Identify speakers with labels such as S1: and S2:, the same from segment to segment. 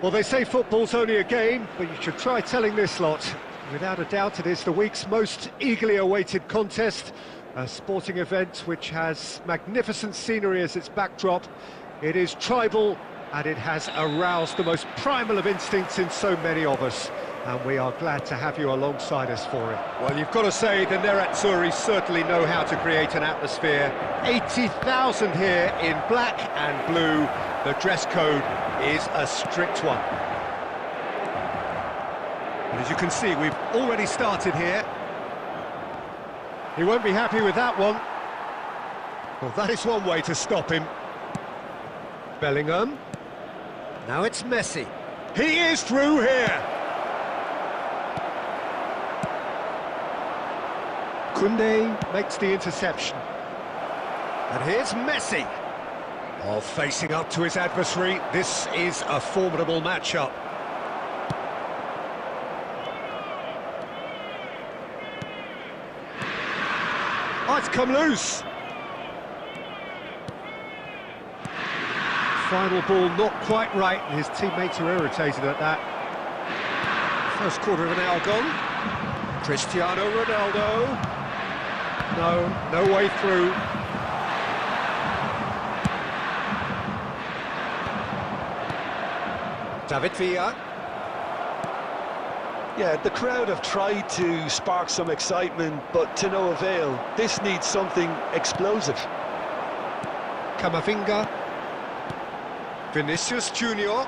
S1: Well, they say football's only a game, but you should try telling this lot. Without a doubt, it is the week's most eagerly awaited contest, a sporting event which has magnificent scenery as its backdrop. It is tribal, and it has aroused the most primal of instincts in so many of us, and we are glad to have you alongside us for it. Well, you've got to say the Nerazzurri certainly know how to create an atmosphere. 80,000 here in black and blue. The dress code is a strict one. And as you can see, we've already started here. He won't be happy with that one. Well, that is one way to stop him. Bellingham. Now it's Messi. He is through here. Koundé makes the interception. And here's Messi. Oh, facing up to his adversary. This is a formidable matchup. Oh, it's come loose. Final ball not quite right, and his teammates are irritated at that. First quarter of an hour gone. Cristiano Ronaldo. No way through. David Villa.
S2: Yeah, the crowd have tried to spark some excitement, but to no avail. This needs something explosive.
S1: Camavinga. Vinicius Junior.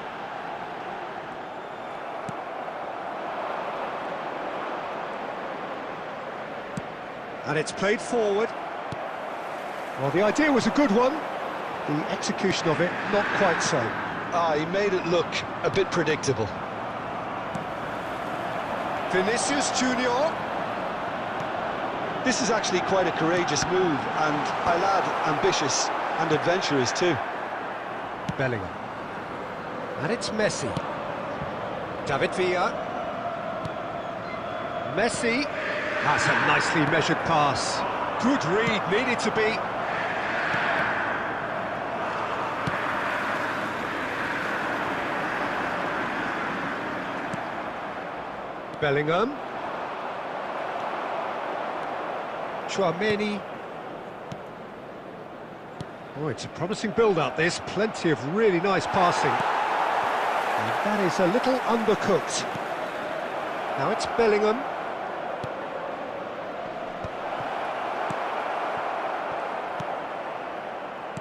S1: And it's played forward. Well, the idea was a good one. The execution of it, not quite so.
S2: He made it look a bit predictable.
S1: Vinicius Junior.
S2: This is actually quite a courageous move, and I'll add ambitious and adventurous too.
S1: Bellingham. And it's Messi. David Villa. Messi. That's a nicely measured pass. Good read, needed to be. Bellingham. Chouameni. Oh, it's a promising build-up, this. Plenty of really nice passing. And that is a little undercooked. Now it's Bellingham.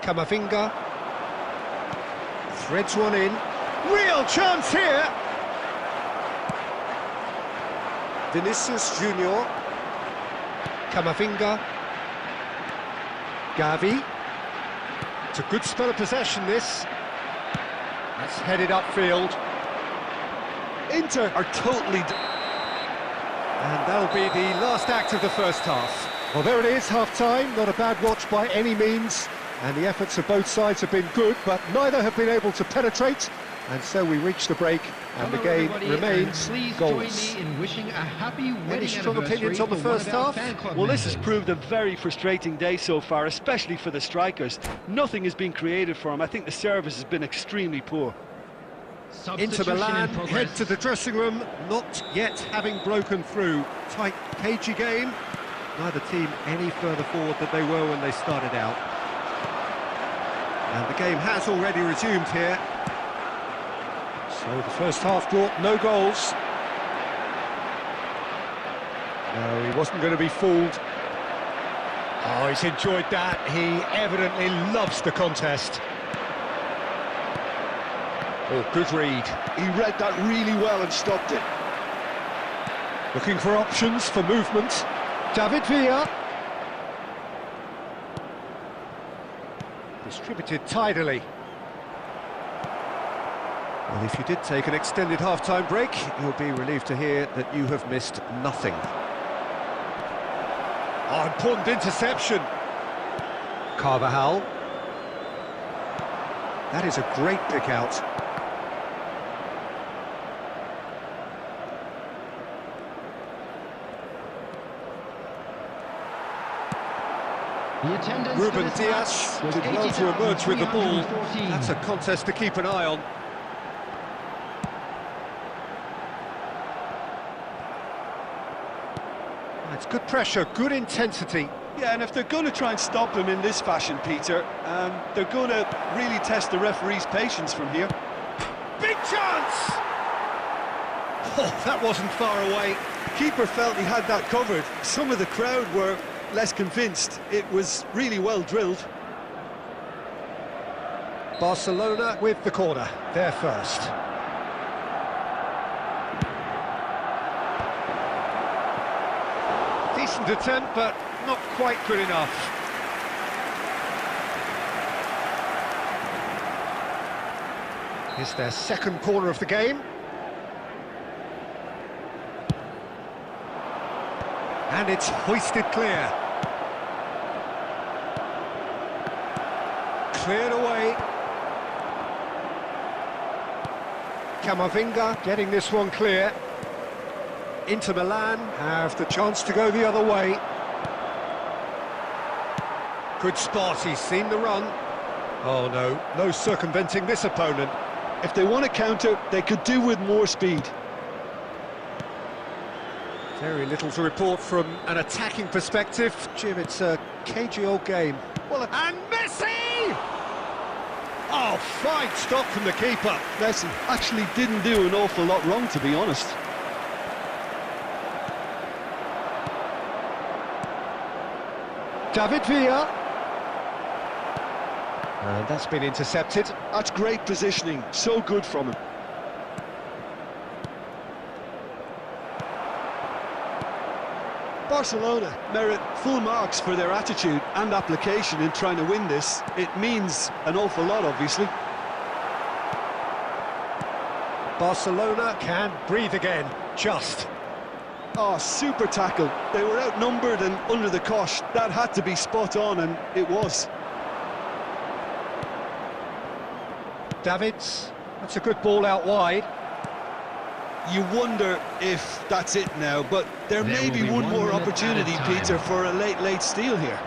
S1: Camavinga. Threads one in. Real chance here! Vinicius Junior. Camavinga. Gavi. It's a good spell of possession, this. That's headed upfield.
S2: Inter are totally...
S1: And that'll be the last act of the first half. Well, there it is, half-time. Not a bad watch by any means. And the efforts of both sides have been good, but neither have been able to penetrate. And so we reach the break, and the game remains goalless. Any strong opinions on the first half?
S3: Well, this has proved a very frustrating day so far, especially for the strikers. Nothing has been created for them. I think the service has been extremely poor.
S1: Inter Milan head to the dressing room, not yet having broken through. Tight, cagey game. Neither team any further forward than they were when they started out. And the game has already resumed here. So the first half brought no goals. No, he wasn't going to be fooled. Oh, he's enjoyed that. He evidently loves the contest. Oh, good read.
S2: He read that really well and stopped it.
S1: Looking for options for movement. David Villa. Distributed tidily. Well, if you did take an extended half-time break, you'll be relieved to hear that you have missed nothing. Oh, important interception. Carvajal. That is a great pick out. Ruben Dias did well to emerge with the ball. That's a contest to keep an eye on. good pressure, good intensity.
S3: Yeah, and if they're going to try and stop him in this fashion, Peter, they're going to really test the referee's patience from here.
S1: Big chance! Oh, that wasn't far away.
S2: The keeper felt he had that covered. Some of the crowd were less convinced. It was really well drilled.
S1: Barcelona with the corner, they're first. Decent attempt, but not quite good enough. It's their second corner of the game. And it's hoisted clear. Cleared away. Camavinga getting this one clear. Inter Milan have the chance to go the other way. Good spot, he's seen the run. Oh no, no circumventing this opponent.
S2: If they want to counter, they could do with more speed.
S1: Very little to report from an attacking perspective. Jim, it's a cagey old game. Well, and Messi! Oh, fine stop from the keeper.
S3: Messi actually didn't do an awful lot wrong, to be honest.
S1: David Villa. And that's been intercepted.
S2: That's great positioning, so good from him. Barcelona merit full marks for their attitude and application in trying to win this. It means an awful lot, obviously.
S1: Barcelona can breathe again, just.
S2: Oh, super tackle. They were outnumbered and under the cosh. That had to be spot on, and it was.
S1: Davids, that's a good ball out wide.
S2: You wonder if that's it now, but there may be one more opportunity, Peter, for a late steal here.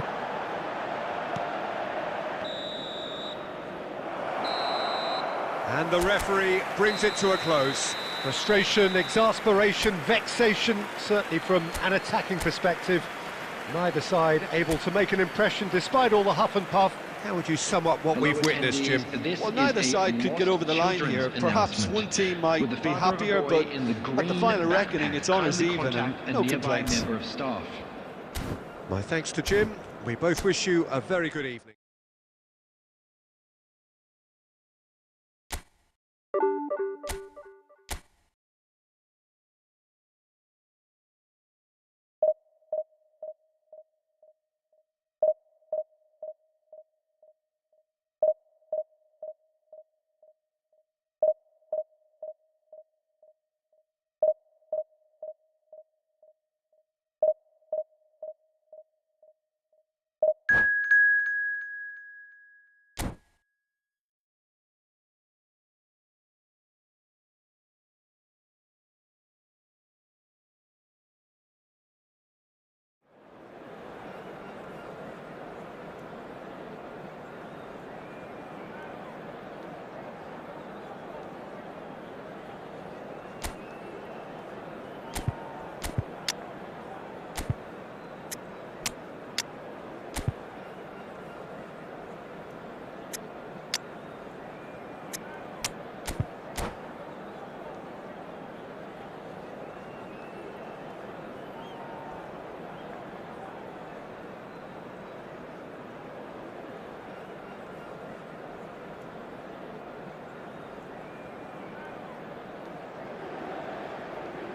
S1: And the referee brings it to a close. Frustration, exasperation, vexation, certainly from an attacking perspective. Neither side able to make an impression despite all the huff and puff. How would you sum up what we've witnessed, Jim?
S2: Well, neither side could get over the line here. Perhaps one team might be happier, but at the final reckoning, it's on as even and no complaints.
S1: My thanks to Jim. We both wish you a very good evening.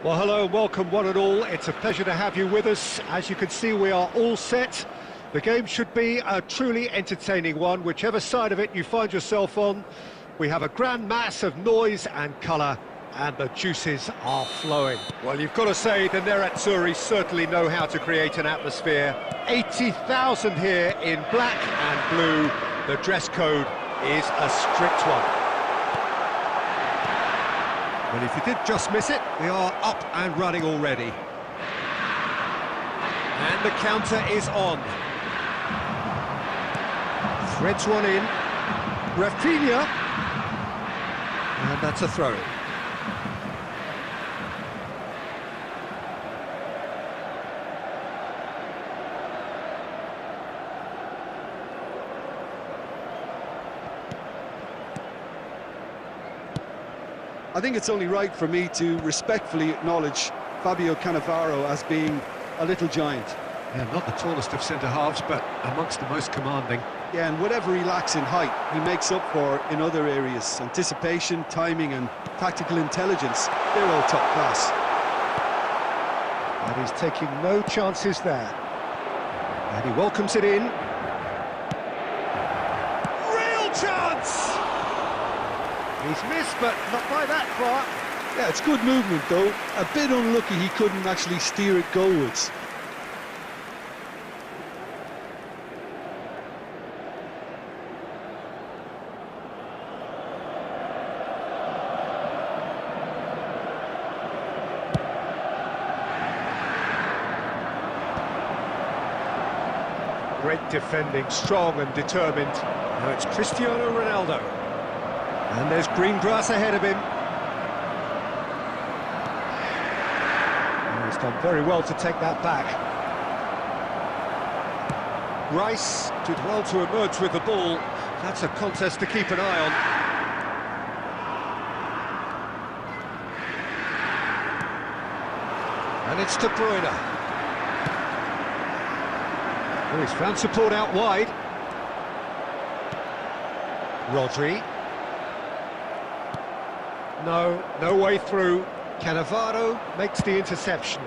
S1: Well, hello and welcome one and all. It's a pleasure to have you with us. As you can see, we are all set. The game should be a truly entertaining one, whichever side of it you find yourself on. We have a grand mass of noise and colour, and the juices are flowing. Well, you've got to say the Nerazzurri certainly know how to create an atmosphere. 80,000 here in black and blue. The dress code is a strict one. Well, if you did just miss it, we are up and running already. And the counter is on. Threads one in. Rafinha. And that's a throw-in.
S2: I think it's only right for me to respectfully acknowledge Fabio Cannavaro as being a little giant.
S1: Yeah, not the tallest of centre-halves, but amongst the most commanding.
S2: Yeah, and whatever he lacks in height, he makes up for in other areas. Anticipation, timing and tactical intelligence, they're all top class.
S1: And he's taking no chances there. And he welcomes it in. Real chance! He's missed, but not by that far.
S2: Yeah, it's good movement though. A bit unlucky he couldn't actually steer it goalwards.
S1: Great defending, strong and determined. Now it's Cristiano Ronaldo. And there's green grass ahead of him. And he's done very well to take that back. Rice did well to emerge with the ball. That's a contest to keep an eye on. And it's De Bruyne. Oh, he's found support out wide. Rodri. No way through. Cannavaro makes the interception.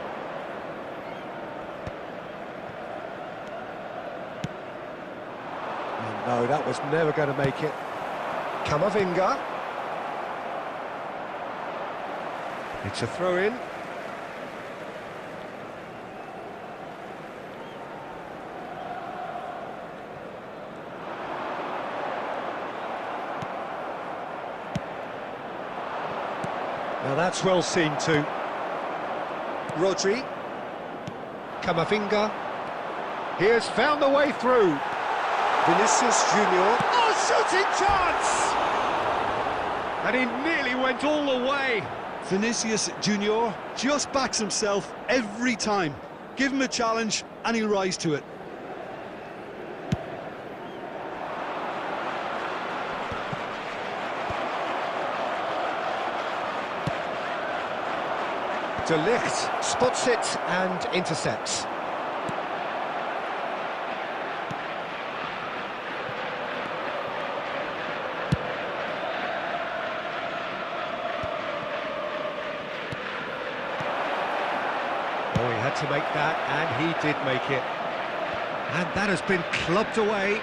S1: And no, that was never going to make it. Camavinga. It's a throw-in. Now that's well seen too. Rodri. Camavinga. He has found the way through. Vinicius Junior. Oh, shooting chance! And he nearly went all the way.
S2: Vinicius Junior just backs himself every time. Give him a challenge and he'll rise to it.
S1: De Ligt spots it and intercepts. Oh, he had to make that, and he did make it. And that has been clubbed away.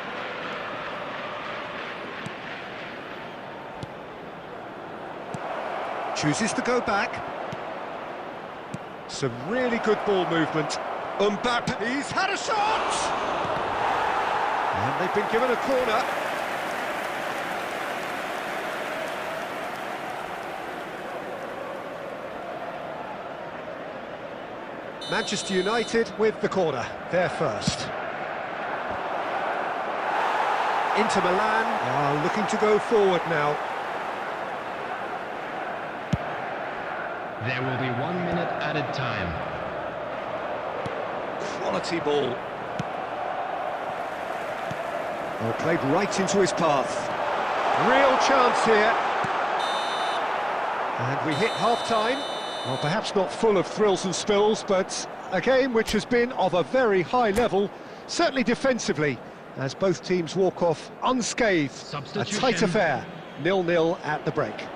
S1: Chooses to go back. Some really good ball movement. Mbappe, he's had a shot! And they've been given a corner. Manchester United with the corner, they're first. Inter Milan are looking to go forward now.
S4: There will be 1 minute added time.
S1: Quality ball. Oh, played right into his path. Real chance here. And we hit half-time. Well, perhaps not full of thrills and spills, but a game which has been of a very high level, certainly defensively, as both teams walk off unscathed. A tight affair, 0-0 at the break.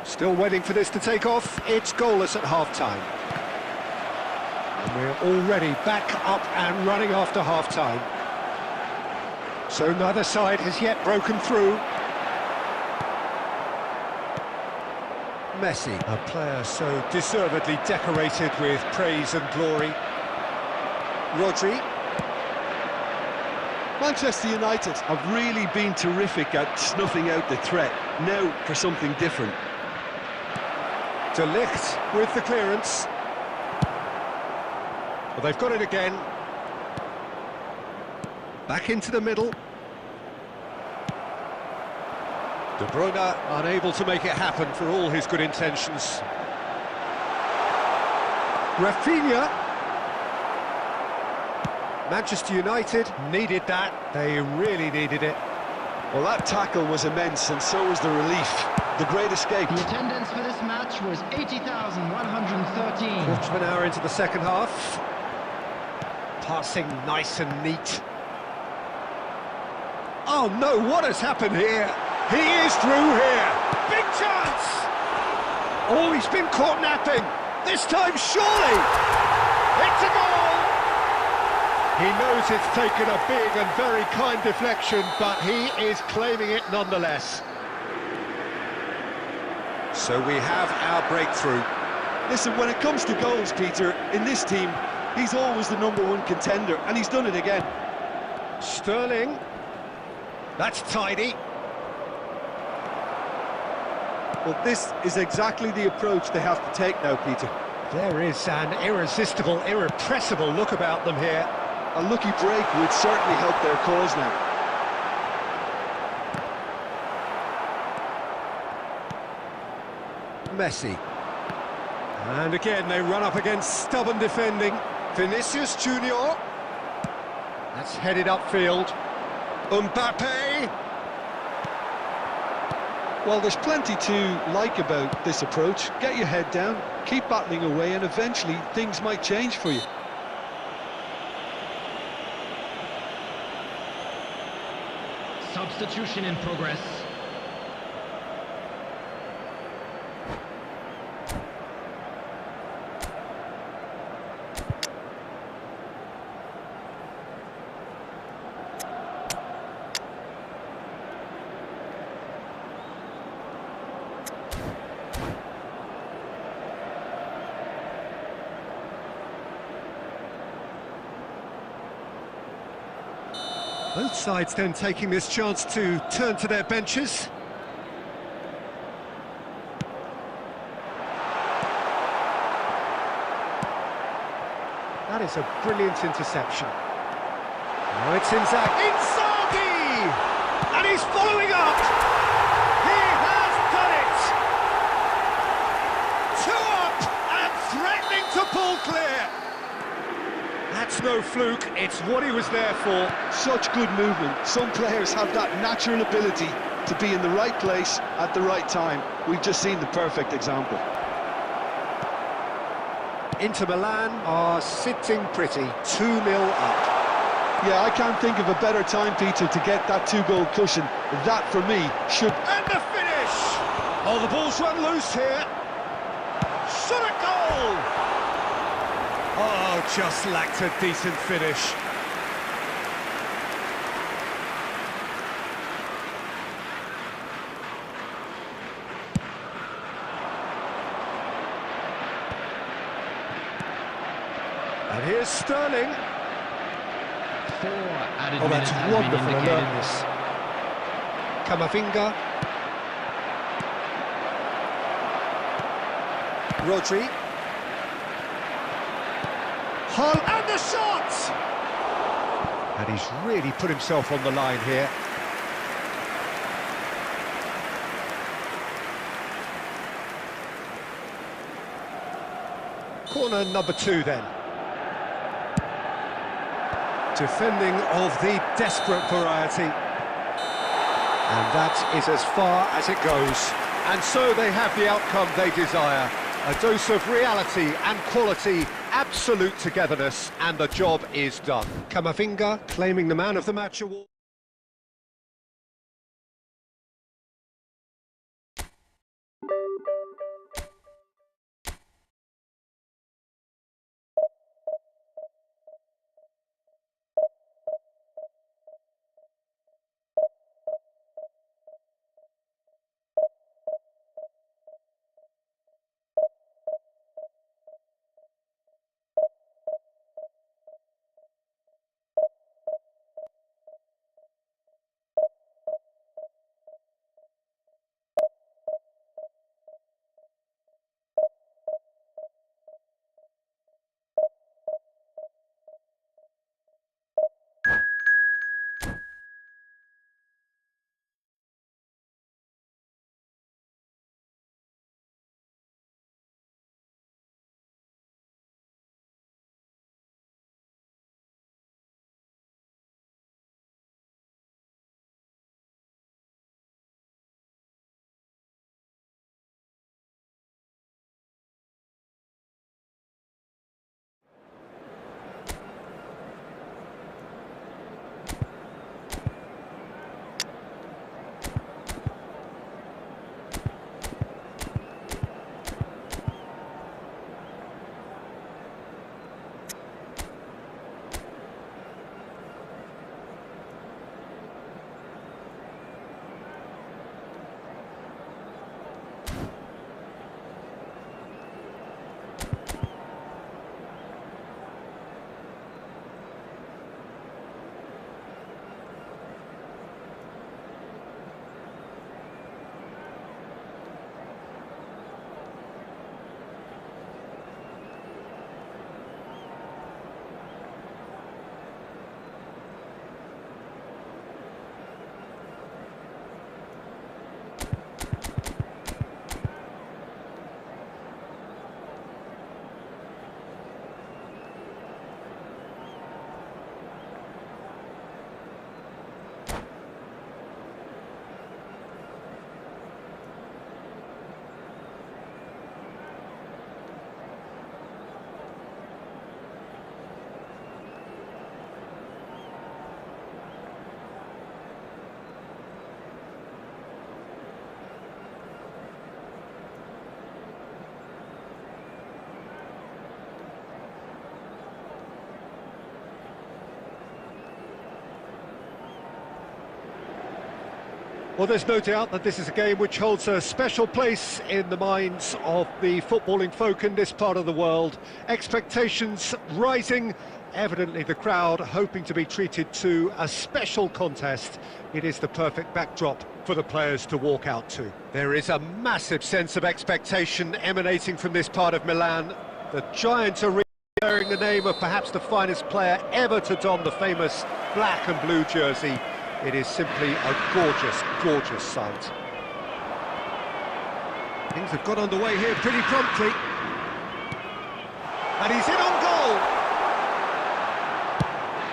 S1: Still waiting for this to take off. It's goalless at half-time. And we're already back up and running after half-time. So neither side has yet broken through. Messi, a player so deservedly decorated with praise and glory. Rodri.
S2: Manchester United have really been terrific at snuffing out the threat. Now for something different.
S1: De Ligt with the clearance. Well, they've got it again. Back into the middle. De Bruyne unable to make it happen for all his good intentions. Rafinha. Manchester United needed that. They really needed it.
S2: Well, that tackle was immense, and so was the relief. The great escape.
S4: The attendance for this match was 80,113.
S1: Quarter of an hour into the second half. Passing nice and neat. Oh no, what has happened here? He is through here. Big chance! Oh, he's been caught napping. This time, surely! It's a goal! He knows it's taken a big and very kind deflection, but he is claiming it nonetheless. So we have our breakthrough.
S2: Listen, when it comes to goals, Peter, in this team, he's always the #1 contender, and he's done it again.
S1: Sterling. That's tidy.
S2: Well, this is exactly the approach they have to take now, Peter.
S1: There is an irresistible, irrepressible look about them here.
S2: A lucky break would certainly help their cause now.
S1: Messi. And again, they run up against stubborn defending. Vinicius Junior. That's headed upfield. Mbappe.
S2: Well, there's plenty to like about this approach. Get your head down, keep battling away, and eventually things might change for you.
S4: Substitution in progress.
S1: Both sides then taking this chance to turn to their benches. That is a brilliant interception. Now it's Inzaghi! And he's following up! He has done it! 2 up and threatening to pull clear! That's no fluke, it's what he was there for.
S2: Such good movement. Some players have that natural ability to be in the right place at the right time. We've just seen the perfect example.
S1: Inter Milan are sitting pretty, 2-0 up.
S2: Yeah, I can't think of a better time, Peter, to get that 2-goal cushion. That, for me, should...
S1: And the finish! Oh, the ball's run loose here. Shot a goal! Oh, just lacked a decent finish. And here's Sterling.
S4: 4 added
S1: Oh, that's
S4: minutes have been
S1: wonderful
S4: indicated.
S1: alertness. Camavinga. Rodri. Hull and the shot! And he's really put himself on the line here. Corner number 2 then. Defending of the desperate variety. And that is as far as it goes. And so they have the outcome they desire. A dose of reality and quality, absolute togetherness, and the job is done. Camavinga claiming the Man of the Match award. Well, there's no doubt that this is a game which holds a special place in the minds of the footballing folk in this part of the world. Expectations rising, evidently the crowd hoping to be treated to a special contest. It is the perfect backdrop for the players to walk out to. There is a massive sense of expectation emanating from this part of Milan. The giant arena bearing the name of perhaps the finest player ever to don the famous black and blue jersey. It is simply a gorgeous, gorgeous sight. Things have got underway here pretty promptly. And he's in on goal!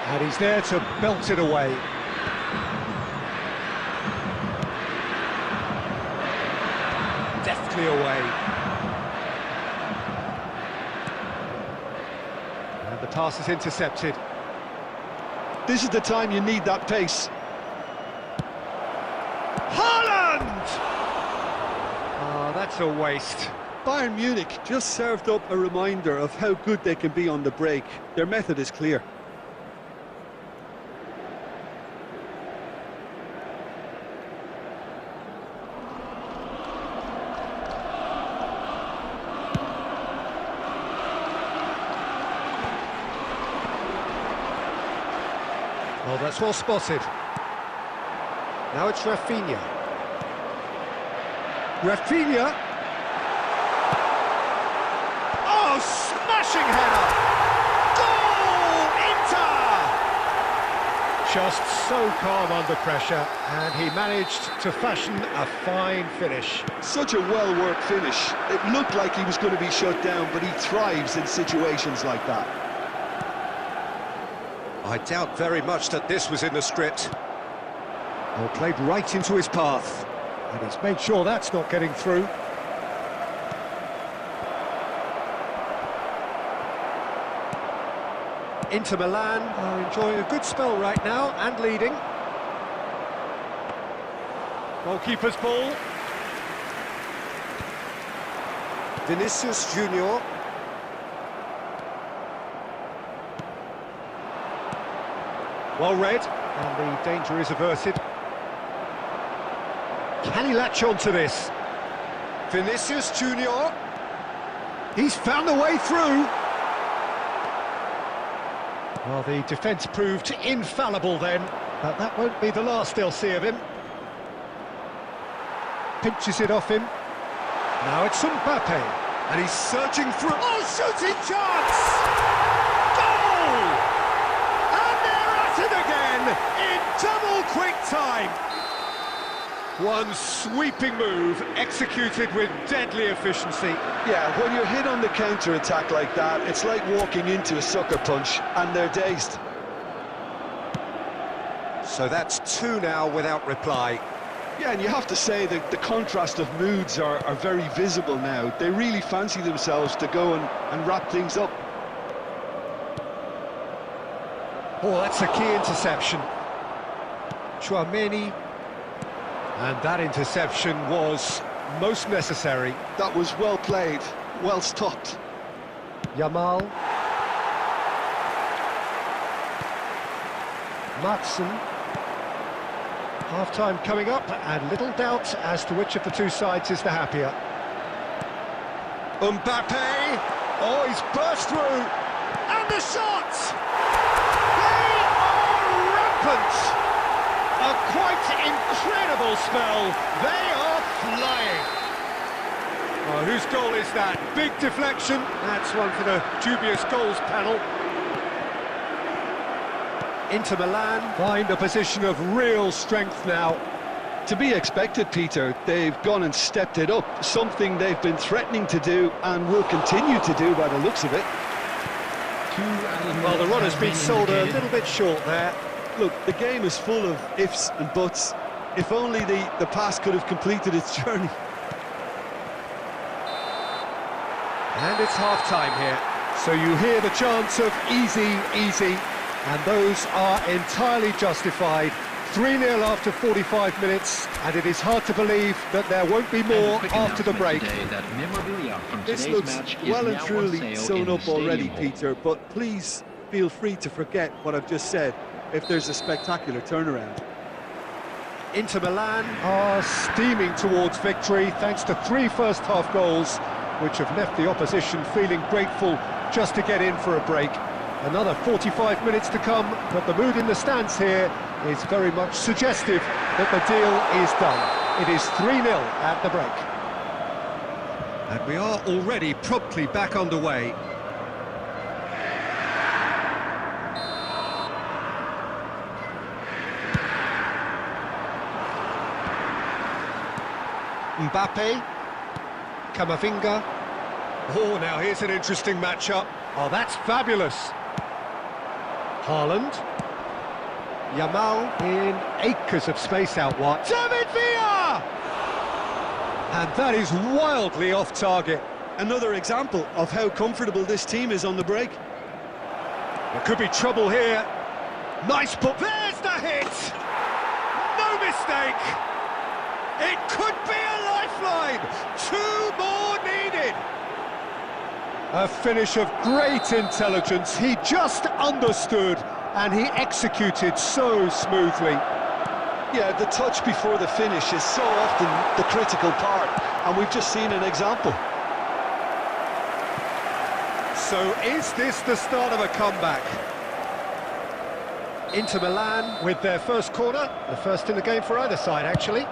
S1: And he's there to belt it away. Deftly away. And the pass is intercepted.
S3: This is the time you need that pace.
S1: That's a waste.
S3: Bayern Munich just served up a reminder of how good they can be on the break. Their method is clear.
S1: Well, that's well spotted. Now it's Rafinha. Rafinha! Oh, smashing header! Goal! Inter! Just so calm under pressure, and he managed to fashion a fine finish.
S3: Such a well-worked finish. It looked like he was going to be shut down, but he thrives in situations like that.
S1: I doubt very much that this was in the script. Well, played right into his path. And he's made sure that's not getting through. Inter Milan are enjoying a good spell right now and leading. Goalkeeper's ball. Vinicius Junior. Well read, and the danger is averted. Can he latch on to this? Vinicius Junior. He's found a way through. Well, the defence proved infallible then, but that won't be the last they'll see of him. Pinches it off him. Now it's Mbappe, and he's searching through. Oh, shooting chance! Goal! And they're at it again in double quick time. One sweeping move, executed with deadly efficiency.
S3: Yeah, when you're hit on the counter-attack like that, it's like walking into a sucker punch, and they're dazed.
S1: So that's two now without reply.
S3: Yeah, and you have to say that the contrast of moods are very visible now. They really fancy themselves to go and wrap things up.
S1: Oh, that's a key interception. Chouameni. And that interception was most necessary.
S3: That was well played, well stopped.
S1: Yamal. Matson. Half-time coming up, and little doubt as to which of the two sides is the happier. Mbappe! Oh, he's burst through! And the shot! They are rampant! A quite incredible spell. They are flying. Oh, whose goal is that? Big deflection. That's one for the dubious goals panel. Inter Milan find a position of real strength now.
S3: To be expected, Peter. They've gone and stepped it up. Something they've been threatening to do and will continue to do by the looks of it.
S1: Well, the run has been sold a little bit short there.
S3: Look, the game is full of ifs and buts. If only the pass could have completed its journey.
S1: And it's half-time here. So you hear the chants of easy, easy, and those are entirely justified. 3-0 after 45 minutes, and it is hard to believe that there won't be more after the break.
S3: This looks well and truly sewn up already, Peter, but please feel free to forget what I've just said if there's a spectacular turnaround.
S1: Inter Milan are steaming towards victory thanks to 3 first-half goals, which have left the opposition feeling grateful just to get in for a break. Another 45 minutes to come, but the mood in the stands here is very much suggestive that the deal is done. It is 3-0 at the break. And we are already promptly back underway. Mbappe, Camavinga. Oh, now here's an interesting matchup. Oh, that's fabulous. Haaland. Yamal in acres of space out wide. David Villa! And that is wildly off target.
S3: Another example of how comfortable this team is on the break.
S1: There could be trouble here. Nice put. There's the hit! No mistake! It could be a lifeline! 2 more needed! A finish of great intelligence. He just understood and he executed so smoothly.
S3: Yeah, the touch before the finish is so often the critical part, and we've just seen an example.
S1: So is this the start of a comeback? Inter Milan with their first corner, the first in the game for either side, actually.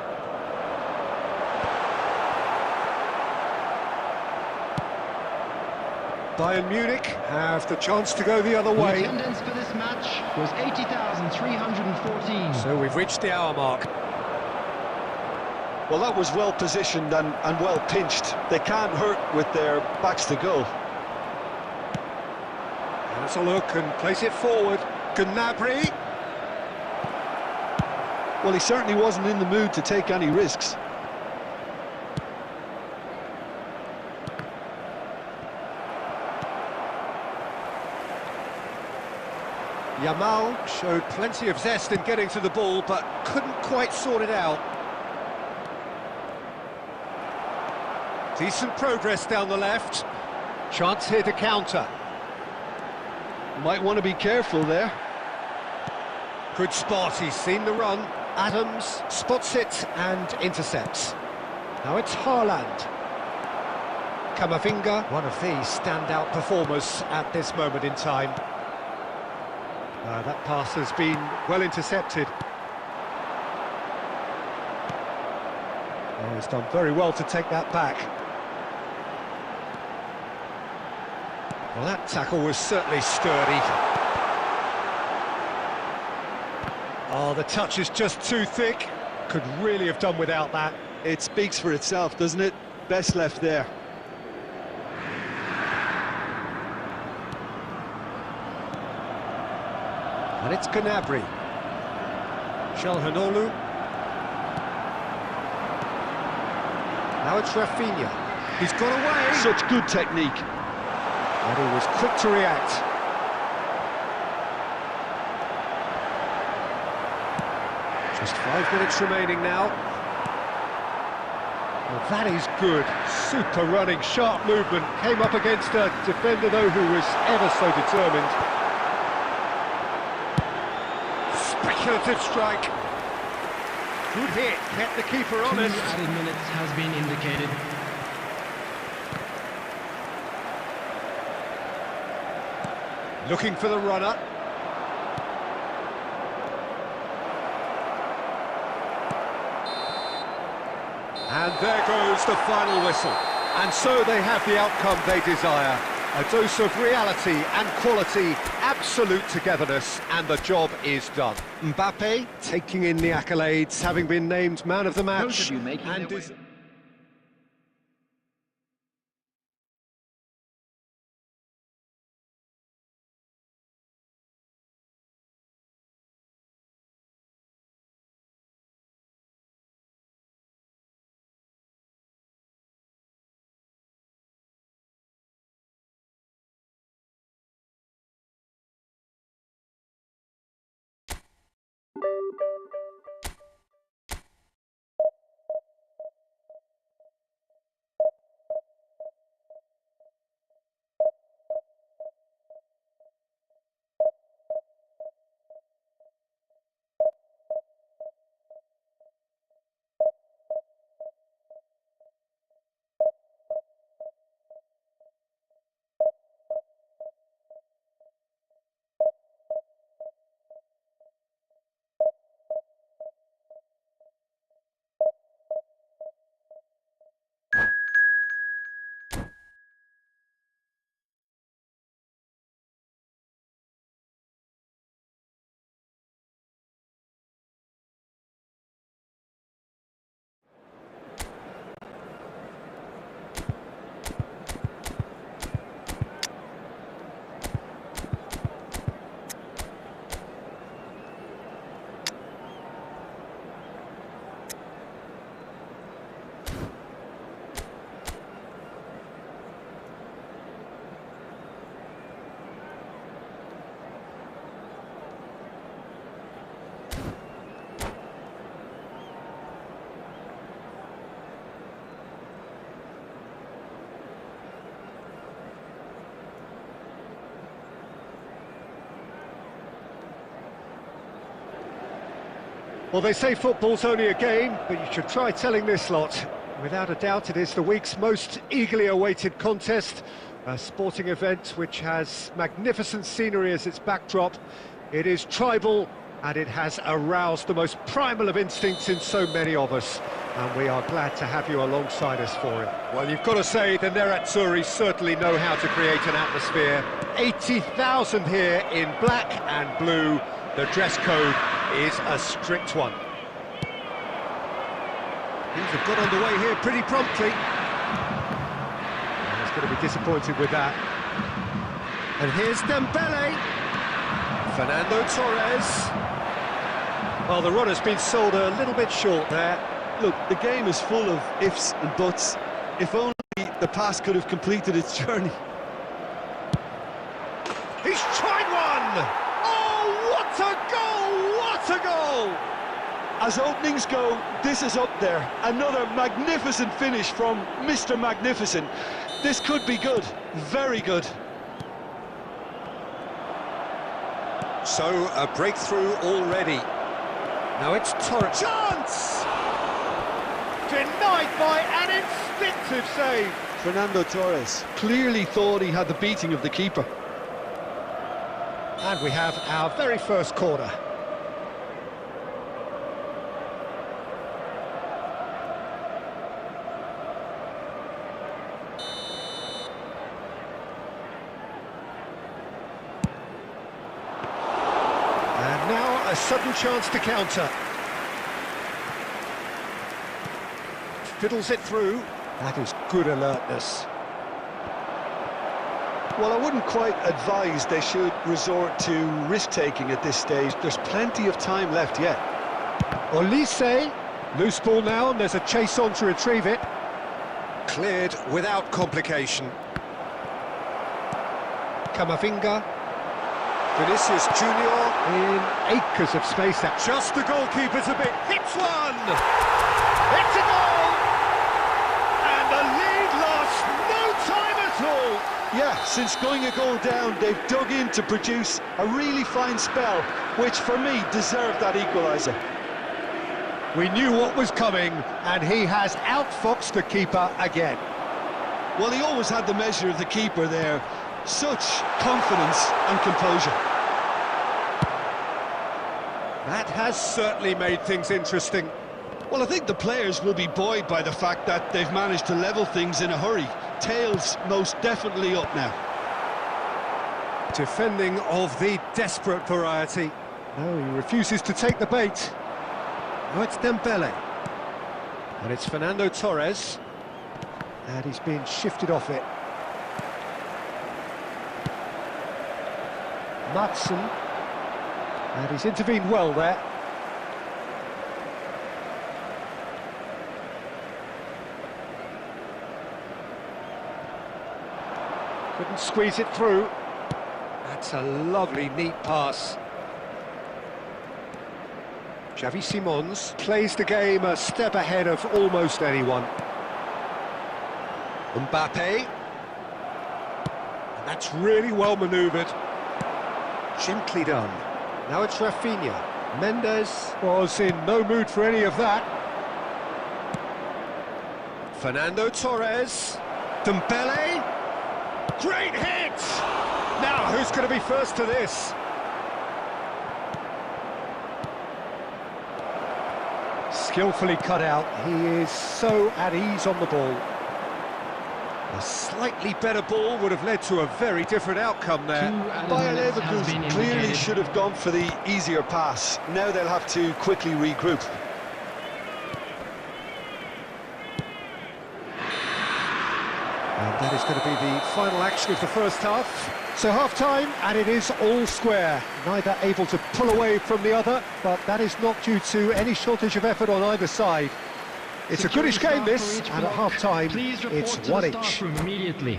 S1: Bayern Munich have the chance to go the other way.
S4: The attendance for this match was 80,314.
S1: So we've reached the hour mark.
S2: Well, that was well positioned and well pinched. They can't hurt with their backs to goal.
S1: Let's a look and place it forward. Gnabry.
S2: Well, he certainly wasn't in the mood to take any risks.
S1: Yamal showed plenty of zest in getting to the ball, but couldn't quite sort it out. Decent progress down the left. Chance here to counter.
S3: Might want to be careful there.
S1: Good spot, he's seen the run. Adams spots it and intercepts. Now it's Haaland. Camavinga, one of the standout performers at this moment in time. That pass has been well intercepted. Oh, he's done very well to take that back. Well, that tackle was certainly sturdy. Oh, the touch is just too thick. Could really have done without that.
S3: It speaks for itself, doesn't it? Best left there.
S1: And it's Gnabry. Calhanoglu. Now it's Rafinha. He's got away.
S3: Such good technique.
S1: And he was quick to react. Just 5 minutes remaining now. Well, that is good. Super running, sharp movement. Came up against a defender, though, who was ever so determined. Speculative strike. Good hit, kept the keeper honest.
S4: 2 added minutes has been indicated.
S1: Looking for the runner. And there goes the final whistle. And so they have the outcome they desire. A dose of reality and quality, absolute togetherness, and the job is done. Mbappe taking in the accolades, having been named man of the match.
S4: Both of you making
S1: and
S4: their
S1: is
S4: way.
S1: Well, they say football's only a game, but you should try telling this lot. Without a doubt, it is the week's most eagerly awaited contest, a sporting event which has magnificent scenery as its backdrop. It is tribal, and it has aroused the most primal of instincts in so many of us, and we are glad to have you alongside us for it. Well, you've got to say the Nerazzurri certainly know how to create an atmosphere. 80,000 here in black and blue. The dress code is a strict one. Things have got underway here pretty promptly. He's going to be disappointed with that. And here's Dembele. Fernando Torres. Well, the run has been sold a little bit short there.
S3: Look, the game is full of ifs and buts. If only the pass could have completed its journey.
S1: He's tried one! Oh, what a goal! What a goal!
S3: As openings go, this is up there. Another magnificent finish from Mr. Magnificent. This could be good, very good.
S1: So, a breakthrough already. Now it's Torres. Chance! Denied by an instinctive save.
S3: Fernando Torres clearly thought he had the beating of the keeper.
S1: And we have our very first corner. And now a sudden chance to counter. Fiddles it through. That is good alertness.
S3: Well, I wouldn't quite advise they should resort to risk-taking at this stage. There's plenty of time left yet.
S1: Olise, loose ball now, and there's a chase on to retrieve it. Cleared without complication. Camavinga. Vinicius Junior in acres of space. That just the goalkeeper's a bit. Hits one! It's a goal! And the lead lost no time at all!
S3: Yeah, since going a goal down, they've dug in to produce a really fine spell, which for me deserved that equaliser.
S1: We knew what was coming, and he has outfoxed the keeper again.
S3: Well, he always had the measure of the keeper there. Such confidence and composure.
S1: That has certainly made things interesting.
S3: Well, I think the players will be buoyed by the fact that they've managed to level things in a hurry. Tails most definitely up now.
S1: Defending of the desperate variety. No, he refuses to take the bait. Now it's Dembele. And it's Fernando Torres. And he's being shifted off it. Matson. And he's intervened well there. Couldn't squeeze it through. That's a lovely, neat pass. Xavi Simons plays the game a step ahead of almost anyone. Mbappe. And that's really well manoeuvred. Gently done. Now it's Rafinha. Mendes was in no mood for any of that. Fernando Torres. Dembele. Great hit! Now, who's going to be first to this? Skillfully cut out. He is so at ease on the ball. A slightly better ball would have led to a very different outcome there.
S3: Bayer Leverkusen clearly should have gone for the easier pass. Now they'll have to quickly regroup.
S1: And that is going to be the final action of the first half. So half-time, and it is all square. Neither able to pull away from the other, but that is not due to any shortage of effort on either side. It's a goodish game, this, and at half-time, it's one each.
S4: Immediately.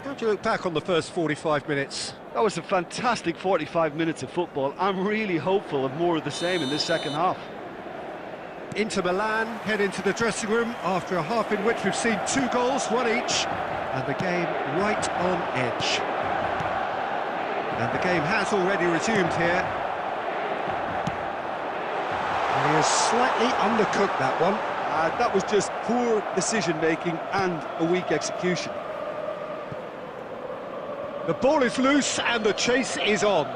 S1: How do you look back on the first 45 minutes?
S3: That was a fantastic 45 minutes of football. I'm really hopeful of more of the same in this second half.
S1: Inter Milan head into the dressing room after a half in which we've seen 2 goals, 1 each, and the game right on edge. And the game has already resumed here. And he has slightly undercooked that one.
S3: That was just poor decision-making and a weak execution.
S1: The ball is loose and the chase is on.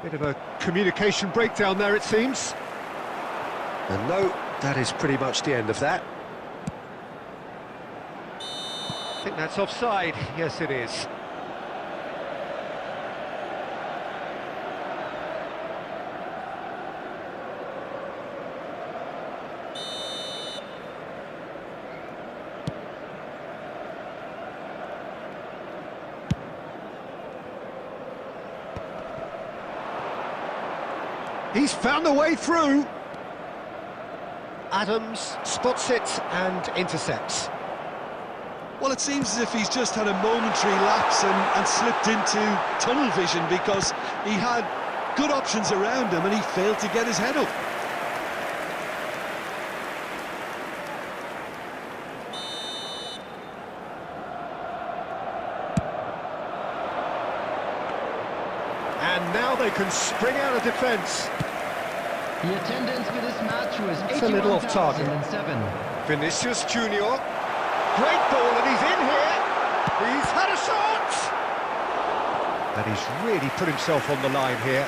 S1: Bit of a communication breakdown there, it seems. And no, that is pretty much the end of that. I think that's offside. Yes, it is. He's found a way through. Adams spots it and intercepts.
S3: Well, it seems as if he's just had a momentary lapse and slipped into tunnel vision, because he had good options around him and he failed to get his head up.
S1: And now they can spring out of defence.
S4: The attendance for this match was
S1: It's a little off target.
S4: 81,007.
S1: Vinicius Junior. Great ball, and he's in here. He's had a shot. And he's really put himself on the line here.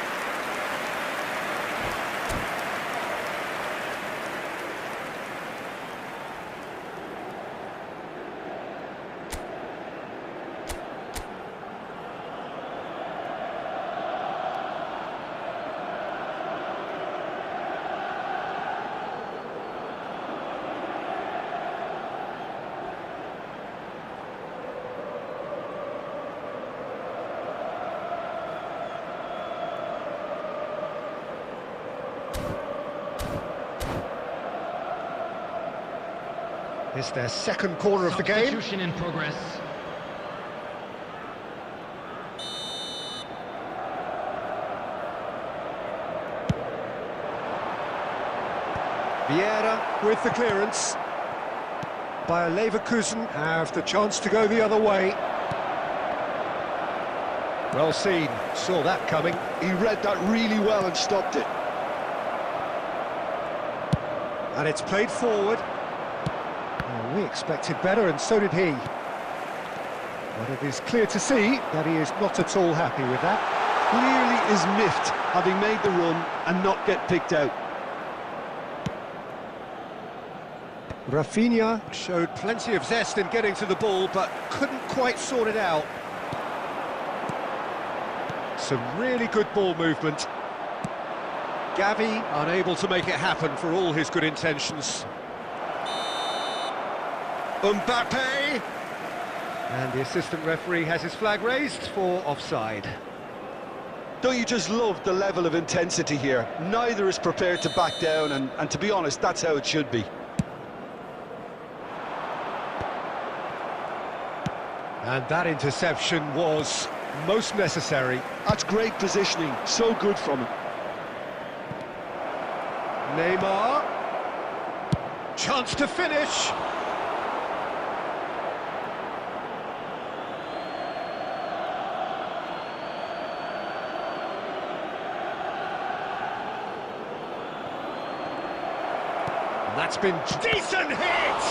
S1: It's their second corner of the game.
S4: Substitution in progress.
S1: Vieira with the clearance. Bayer Leverkusen have the chance to go the other way. Well seen, saw that coming.
S3: He read that really well and stopped it.
S1: And it's played forward. Well, we expected better, and so did he. But it is clear to see that he is not at all happy with that.
S3: Clearly is miffed, having made the run and not get picked out.
S1: Rafinha showed plenty of zest in getting to the ball, but couldn't quite sort it out. Some really good ball movement. Gavi unable to make it happen for all his good intentions. Mbappe! And the assistant referee has his flag raised for offside.
S3: Don't you just love the level of intensity here? Neither is prepared to back down, and to be honest, that's how it should be.
S1: And that interception was most necessary.
S3: That's great positioning, so good from him.
S1: Neymar. Chance to finish. That's been decent hit!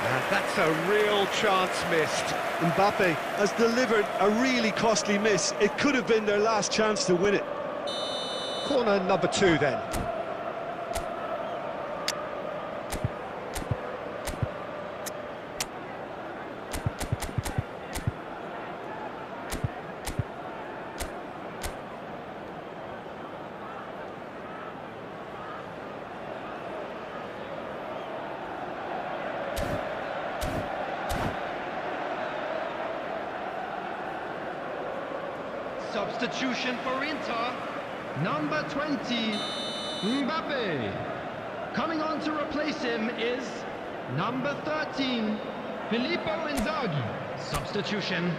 S1: And that's a real chance missed.
S3: Mbappe has delivered a really costly miss. It could have been their last chance to win it.
S1: Corner number 2 then.
S4: Substitution for Inter. Number 20, Mbappe. Coming on to replace him is number 13, Filippo Inzaghi. Substitution.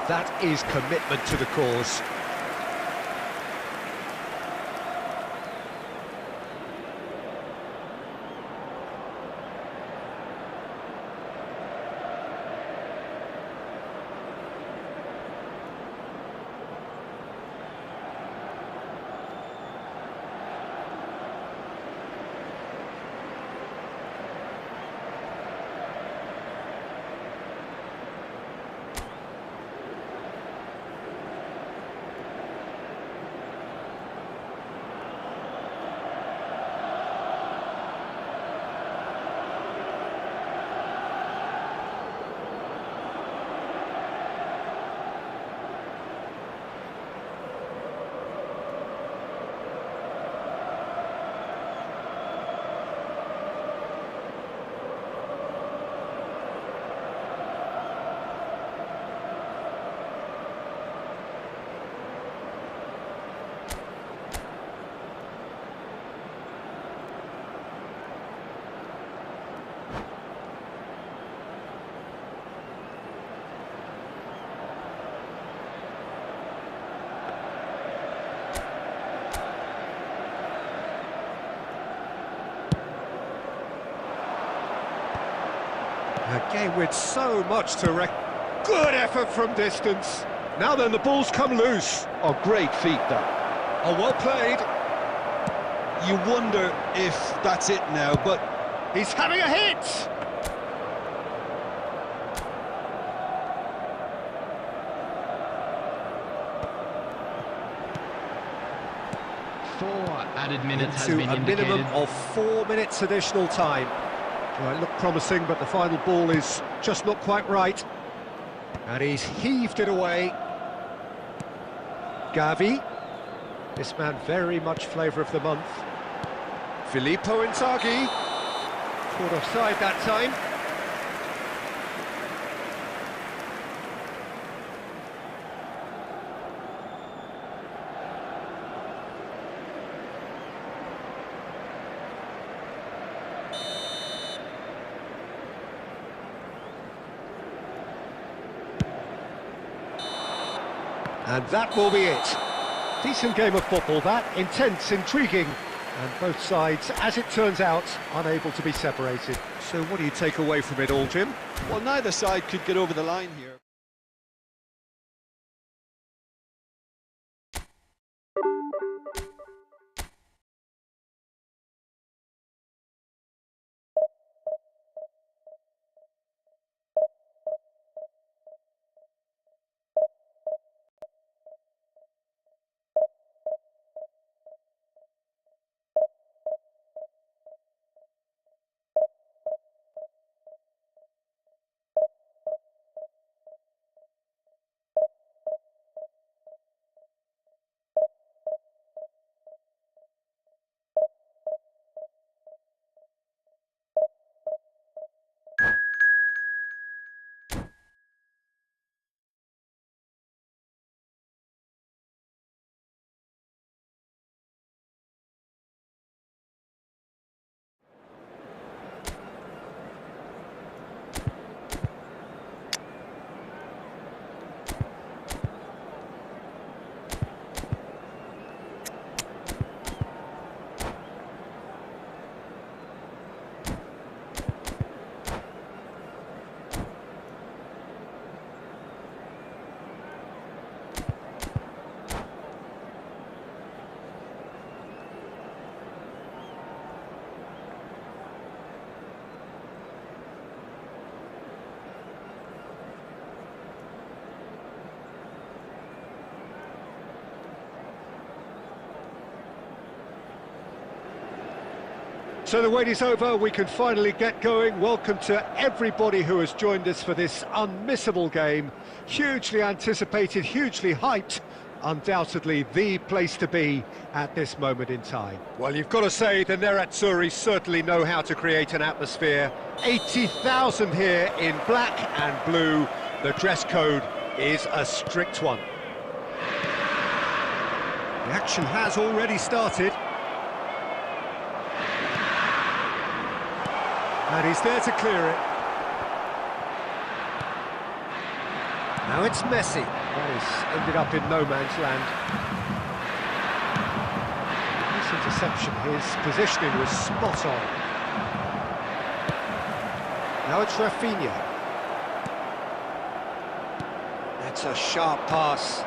S1: that is commitment to the cause. A game with so much to good effort from distance. Now then, the ball's come loose.
S3: Oh, great feat, that.
S1: Oh, well played.
S3: You wonder if that's it now, but...
S1: He's having a hit!
S4: Four added minutes has
S1: To
S4: been
S1: a
S4: indicated.
S1: minimum of 4 minutes additional time. Well, it looked promising, but the final ball is just not quite right. And he's heaved it away. Gavi. This man very much flavour of the month. Filippo Inzaghi. Caught offside that time. And that will be it. Decent game of football, that. Intense, intriguing. And both sides, as it turns out, unable to be separated. So what do you take away from it all, Jim?
S2: Well, neither side could get over the line here.
S1: So the wait is over, we can finally get going. Welcome to everybody who has joined us for this unmissable game. Hugely anticipated, hugely hyped. Undoubtedly the place to be at this moment in time. Well, you've got to say the Nerazzurri certainly know how to create an atmosphere. 80,000 here in black and blue. The dress code is a strict one. The action has already started. And he's there to clear it. Now it's Messi. That has ended up in no man's land. This interception, his positioning was spot on. Now it's Rafinha. That's a sharp pass.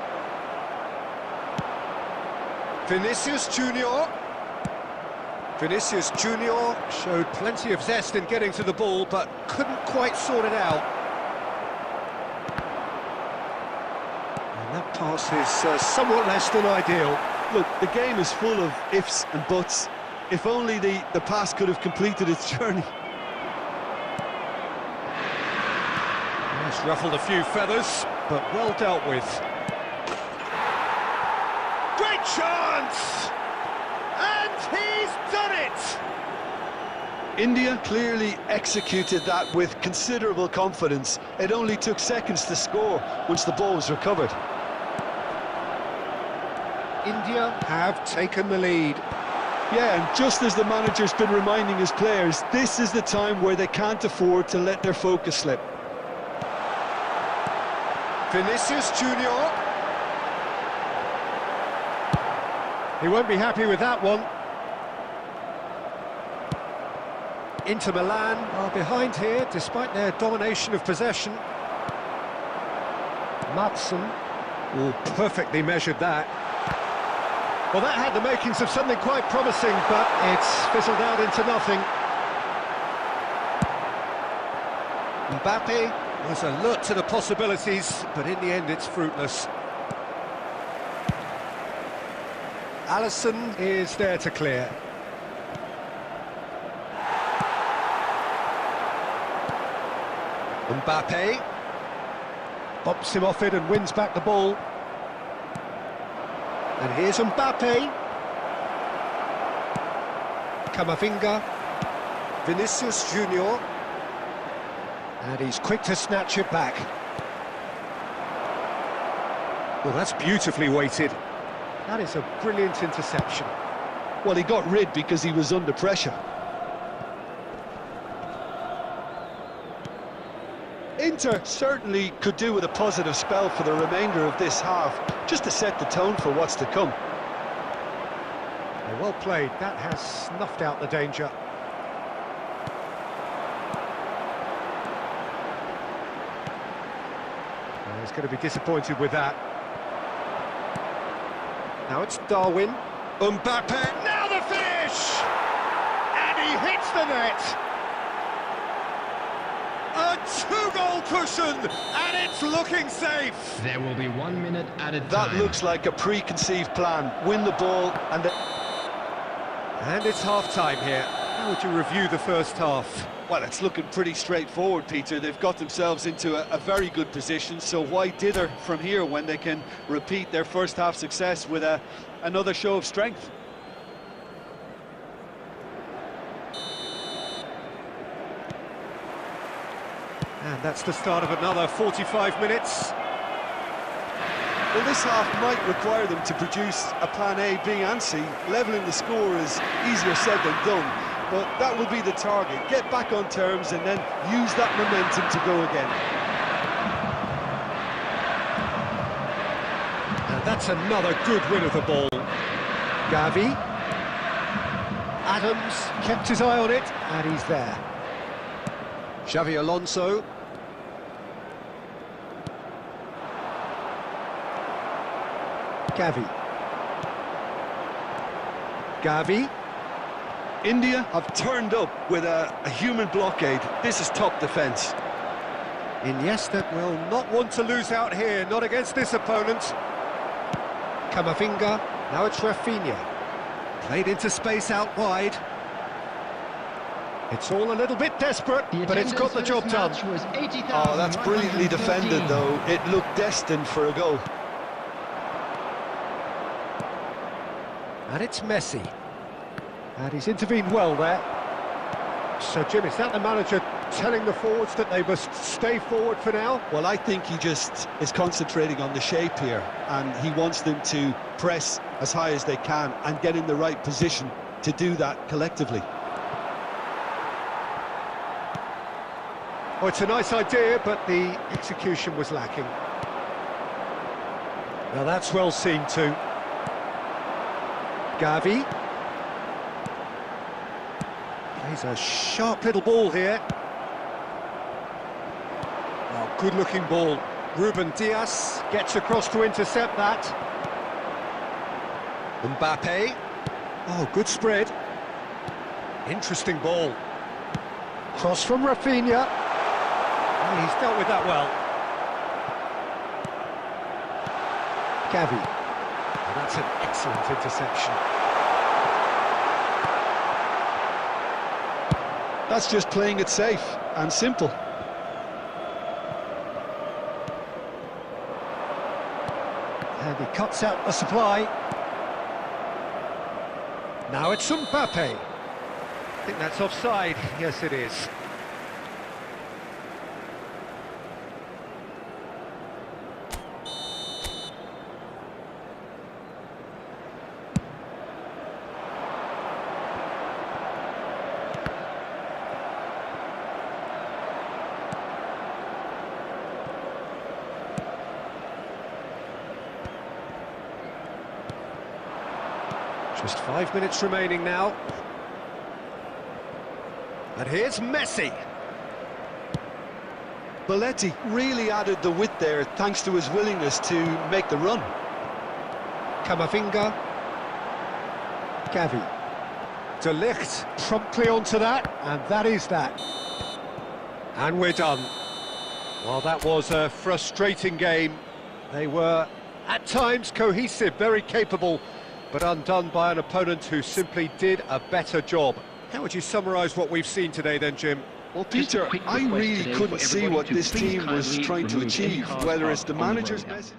S1: Vinicius Junior. Vinicius Junior showed plenty of zest in getting to the ball, but couldn't quite sort it out. And that pass is somewhat less than ideal.
S3: Look, the game is full of ifs and buts. If only the pass could have completed its journey.
S1: Yes, ruffled a few feathers, but well dealt with. Great chance! And he's done it!
S3: India clearly executed that with considerable confidence. It only took seconds to score once the ball was recovered.
S1: India have taken the lead.
S3: Yeah, and just as the manager's been reminding his players, this is the time where they can't afford to let their focus slip.
S1: Vinicius Junior. He won't be happy with that one. Inter Milan are behind here, despite their domination of possession. Madsen, oh, perfectly measured that. Well, that had the makings of something quite promising, but it's fizzled out into nothing. Mbappe was alert to the possibilities, but in the end it's fruitless. Alisson is there to clear. Mbappe bumps him off it and wins back the ball. And here's Mbappe. Camavinga. Vinicius Junior. And he's quick to snatch it back. Well, that's beautifully weighted. That is a brilliant interception.
S3: Well, he got rid because he was under pressure. Inter certainly could do with a positive spell for the remainder of this half, just to set the tone for what's to come.
S1: Well played, that has snuffed out the danger. Well, he's going to be disappointed with that. Now it's Darwin. Mbappe, now the finish! And he hits the net! A two-goal cushion, and it's looking safe.
S4: There will be 1 minute added time.
S3: That looks like a preconceived plan. Win the ball and then...
S1: And it's half-time here. How would you review the first half?
S3: Well, it's looking pretty straightforward, Peter. They've got themselves into a very good position, so why dither from here when they can repeat their first half success with another show of strength?
S1: And that's the start of another 45 minutes.
S3: Well, this half might require them to produce a plan A, B and C. Levelling the score is easier said than done, but that will be the target. Get back on terms and then use that momentum to go again.
S1: And that's another good win of the ball. Gavi. Adams kept his eye on it, and he's there. Xavi Alonso. Gavi.
S3: India have turned up with a human blockade. This is top defence.
S1: Iniesta will not want to lose out here, not against this opponent. Camavinga, now it's Rafinha. Played into space out wide. It's all a little bit desperate, but it's got the job done.
S3: Oh, that's brilliantly defended, though. It looked destined for a goal.
S1: And it's Messi. And he's intervened well there. So, Jim, is that the manager telling the forwards that they must stay forward for now?
S3: Well, I think he just is concentrating on the shape here, and he wants them to press as high as they can and get in the right position to do that collectively.
S1: Oh, it's a nice idea, but the execution was lacking. Now that's well seen too. Gavi. Plays a sharp little ball here. Oh, good-looking ball. Ruben Dias gets across to intercept that. Mbappe. Oh, good spread. Interesting ball. Cross from Rafinha. Oh, he's dealt with that well. Gavi. Oh, that's an excellent interception.
S3: That's just playing it safe and simple.
S1: And he cuts out the supply. Now it's Mbappe. I think that's offside. Yes, it is. Just 5 minutes remaining now. And here's Messi.
S3: Belletti really added the width there thanks to his willingness to make the run.
S1: Camavinga. Gavi. De Ligt promptly onto that, and that is that. And we're done. Well, that was a frustrating game. They were, at times, cohesive, very capable, but undone by an opponent who simply did a better job. How would you summarise what we've seen today then, Jim?
S3: Well, Peter, I really couldn't see what this team was trying to achieve, whether it's the manager's message...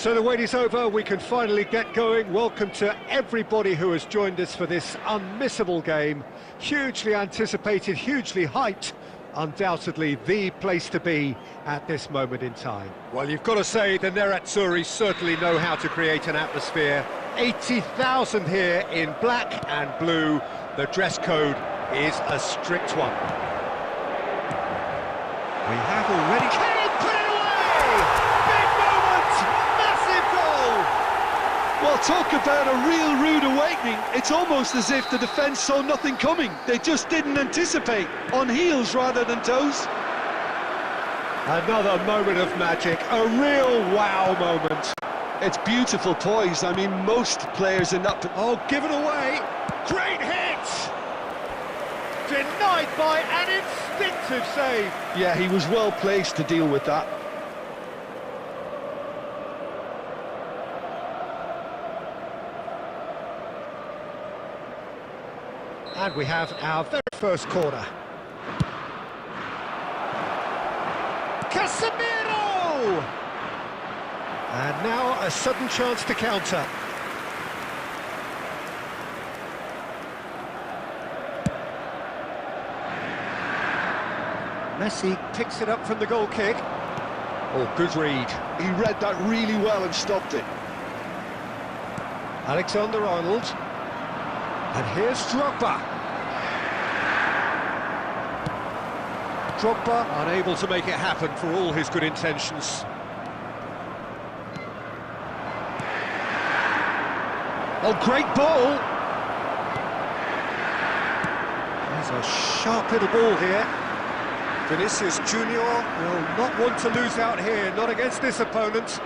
S1: So the wait is over, we can finally get going. Welcome to everybody who has joined us for this unmissable game. Hugely anticipated, hugely hyped. Undoubtedly the place to be at this moment in time. Well, you've got to say the Nerazzurri certainly know how to create an atmosphere. 80,000 here in black and blue. The dress code is a strict one. We have already... Can he put it away? Big moment! Massive goal!
S3: Well, talk about a real rude awakening. It's almost as if the defence saw nothing coming. They just didn't anticipate. On heels rather than toes.
S1: Another moment of magic, a real wow moment.
S3: It's beautiful poise. I mean, most players in that...
S1: Oh, given away! Great hit! Denied by an instinctive save.
S3: Yeah, he was well placed to deal with that.
S1: And we have our very first corner. Casemiro! And now a sudden chance to counter. Messi picks it up from the goal kick. Oh, good read.
S3: He read that really well and stopped it.
S1: Alexander-Arnold. And here's Drogba. Drogba unable to make it happen for all his good intentions. Oh, great ball! There's a sharp little ball here. Vinicius Junior will not want to lose out here, not against this opponent.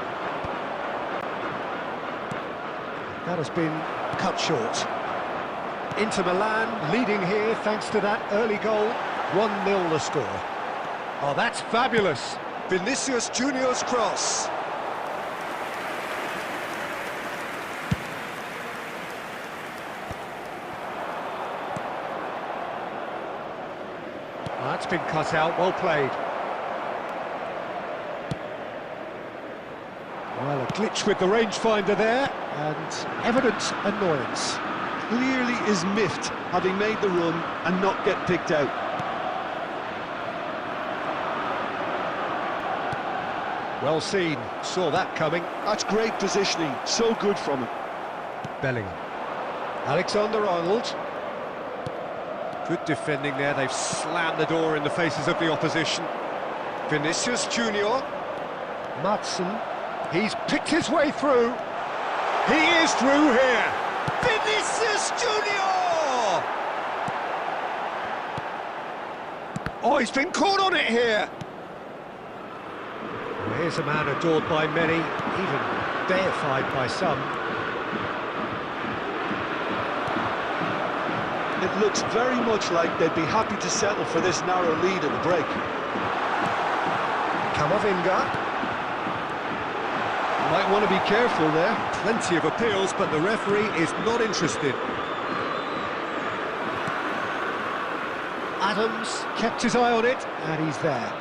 S1: That has been cut short. Inter Milan leading here thanks to that early goal. 1-0 the score. Oh, that's fabulous.
S3: Vinicius Junior's cross.
S1: That's been cut out, well played. Well, a glitch with the rangefinder there, and evident annoyance.
S3: Clearly is miffed, having made the run and not get picked out.
S1: Well seen, saw that coming.
S3: That's great positioning, so good from him.
S1: Bellingham. Alexander-Arnold. Good defending there, they've slammed the door in the faces of the opposition. Vinicius Junior. Madsen. He's picked his way through. He is through here. Vinicius Junior! Oh, he's been caught on it here. Well, here's a man adored by many, even deified by some.
S3: It looks very much like they'd be happy to settle for this narrow lead at the break.
S1: Camavinga.
S3: Might want to be careful there.
S1: Plenty of appeals, but the referee is not interested. Adams kept his eye on it, and he's there.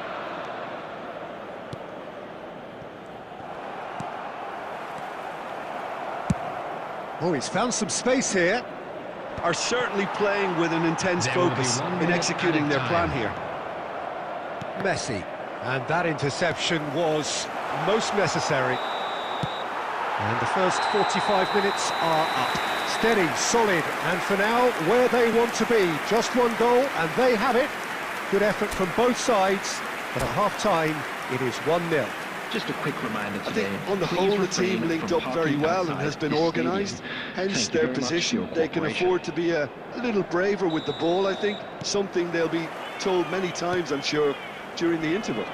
S1: Oh, he's found some space here.
S3: Are certainly playing with an intense focus in executing their plan here.
S1: Messi, and that interception was most necessary. And the first 45 minutes are up. Steady, solid, and for now, where they want to be. Just one goal, and they have it. Good effort from both sides, but at half-time, it is 1-0.
S5: Just a quick reminder today.
S3: I think on the whole, the team linked up very well and has been organised. Hence their position. They can afford to be a little braver with the ball, I think. Something they'll be told many times, I'm sure, during the interval.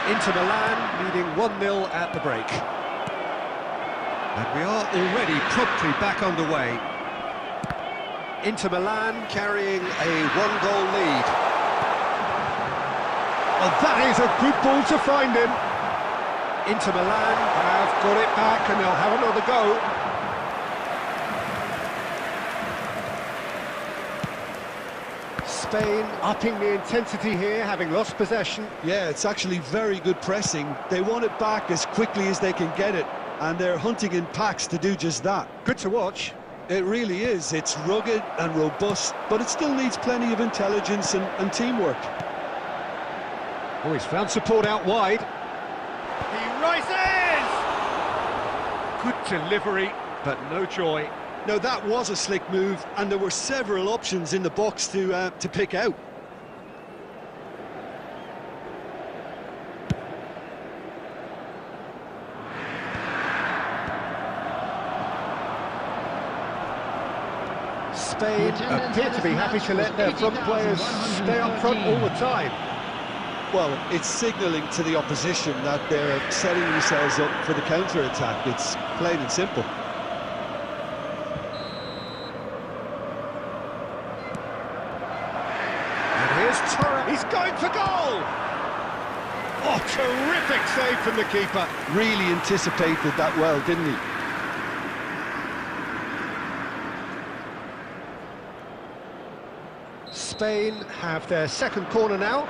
S1: Inter Milan leading 1-0 at the break. And we are already promptly back underway. Inter Milan carrying a one-goal lead. Oh, that is a good ball to find him. Inter Milan have got it back and they'll have another go. Spain upping the intensity here, having lost possession.
S3: Yeah, it's actually very good pressing. They want it back as quickly as they can get it, and they're hunting in packs to do just that.
S1: Good to watch.
S3: It really is. It's rugged and robust, but it still needs plenty of intelligence and teamwork.
S1: Oh, he's found support out wide. He rises! Good delivery, but no joy.
S3: Now, that was a slick move, and there were several options in the box to pick out.
S1: Spain appear to be happy to let their front players stay up front all the time.
S3: Well, it's signalling to the opposition that they're setting themselves up for the counter-attack. It's plain and simple.
S1: And here's Torres. He's going for goal! Oh, terrific save from the keeper.
S3: Really anticipated that well, didn't he?
S1: Spain have their second corner now.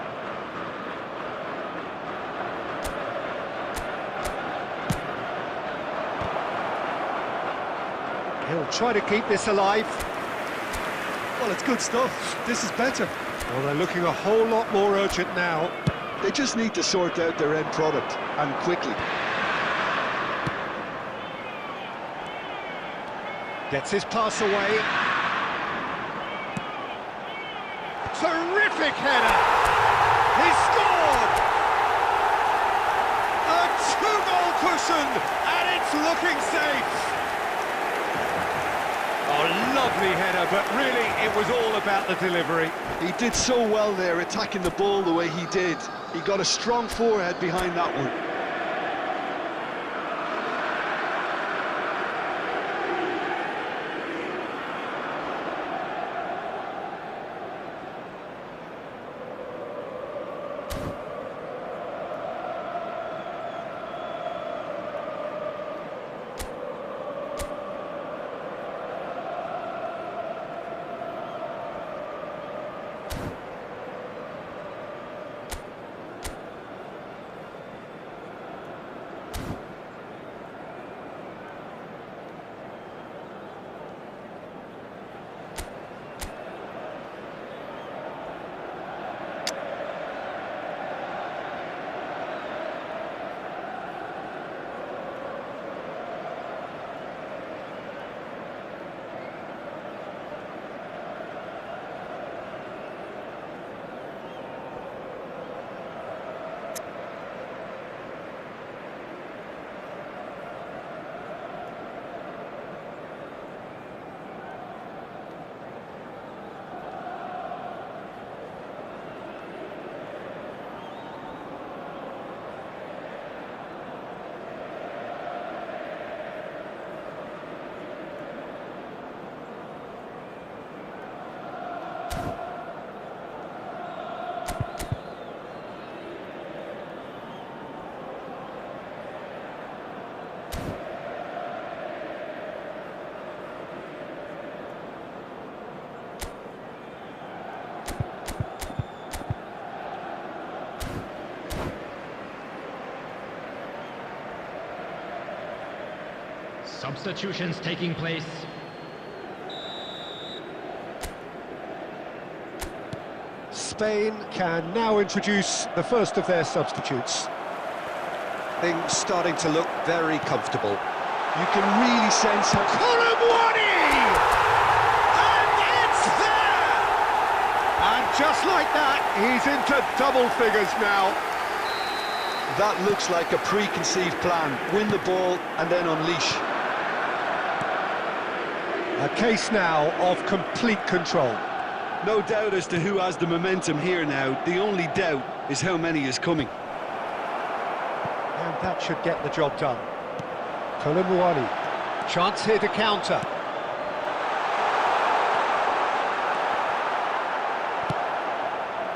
S1: He'll try to keep this alive.
S3: Well, it's good stuff. This is better.
S1: Well, they're looking a whole lot more urgent now.
S3: They just need to sort out their end product, and quickly.
S1: Gets his pass away. Terrific header! He scored! A two-goal cushion, and it's looking safe. Oh, lovely header, but really it was all about the delivery.
S3: He did so well there, attacking the ball the way he did. He got a strong forehead behind that one.
S4: Substitutions taking place.
S1: Spain can now introduce the first of their substitutes. Things starting to look very comfortable.
S3: You can really sense how...
S1: And it's there! And just like that, he's into double figures now.
S3: That looks like a preconceived plan. Win the ball and then unleash.
S1: A case now of complete control.
S3: No doubt as to who has the momentum here now. The only doubt is how many is coming.
S1: And that should get the job done. Kolomuani. Chance here to counter.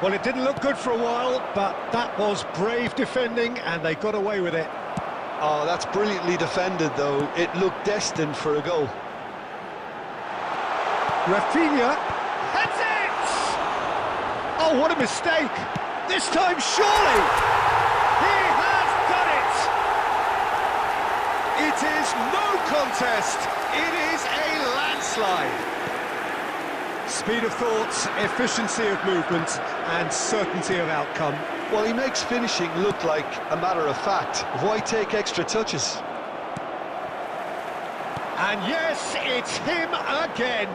S1: Well, it didn't look good for a while, but that was brave defending, and they got away with it.
S3: Oh, that's brilliantly defended, though. It looked destined for a goal.
S1: Rafinha, that's it! Oh, what a mistake! This time, surely! He has done it! It is no contest. It is a landslide. Speed of thought, efficiency of movement, and certainty of outcome.
S3: Well, he makes finishing look like a matter of fact. Why take extra touches?
S1: And yes, it's him again.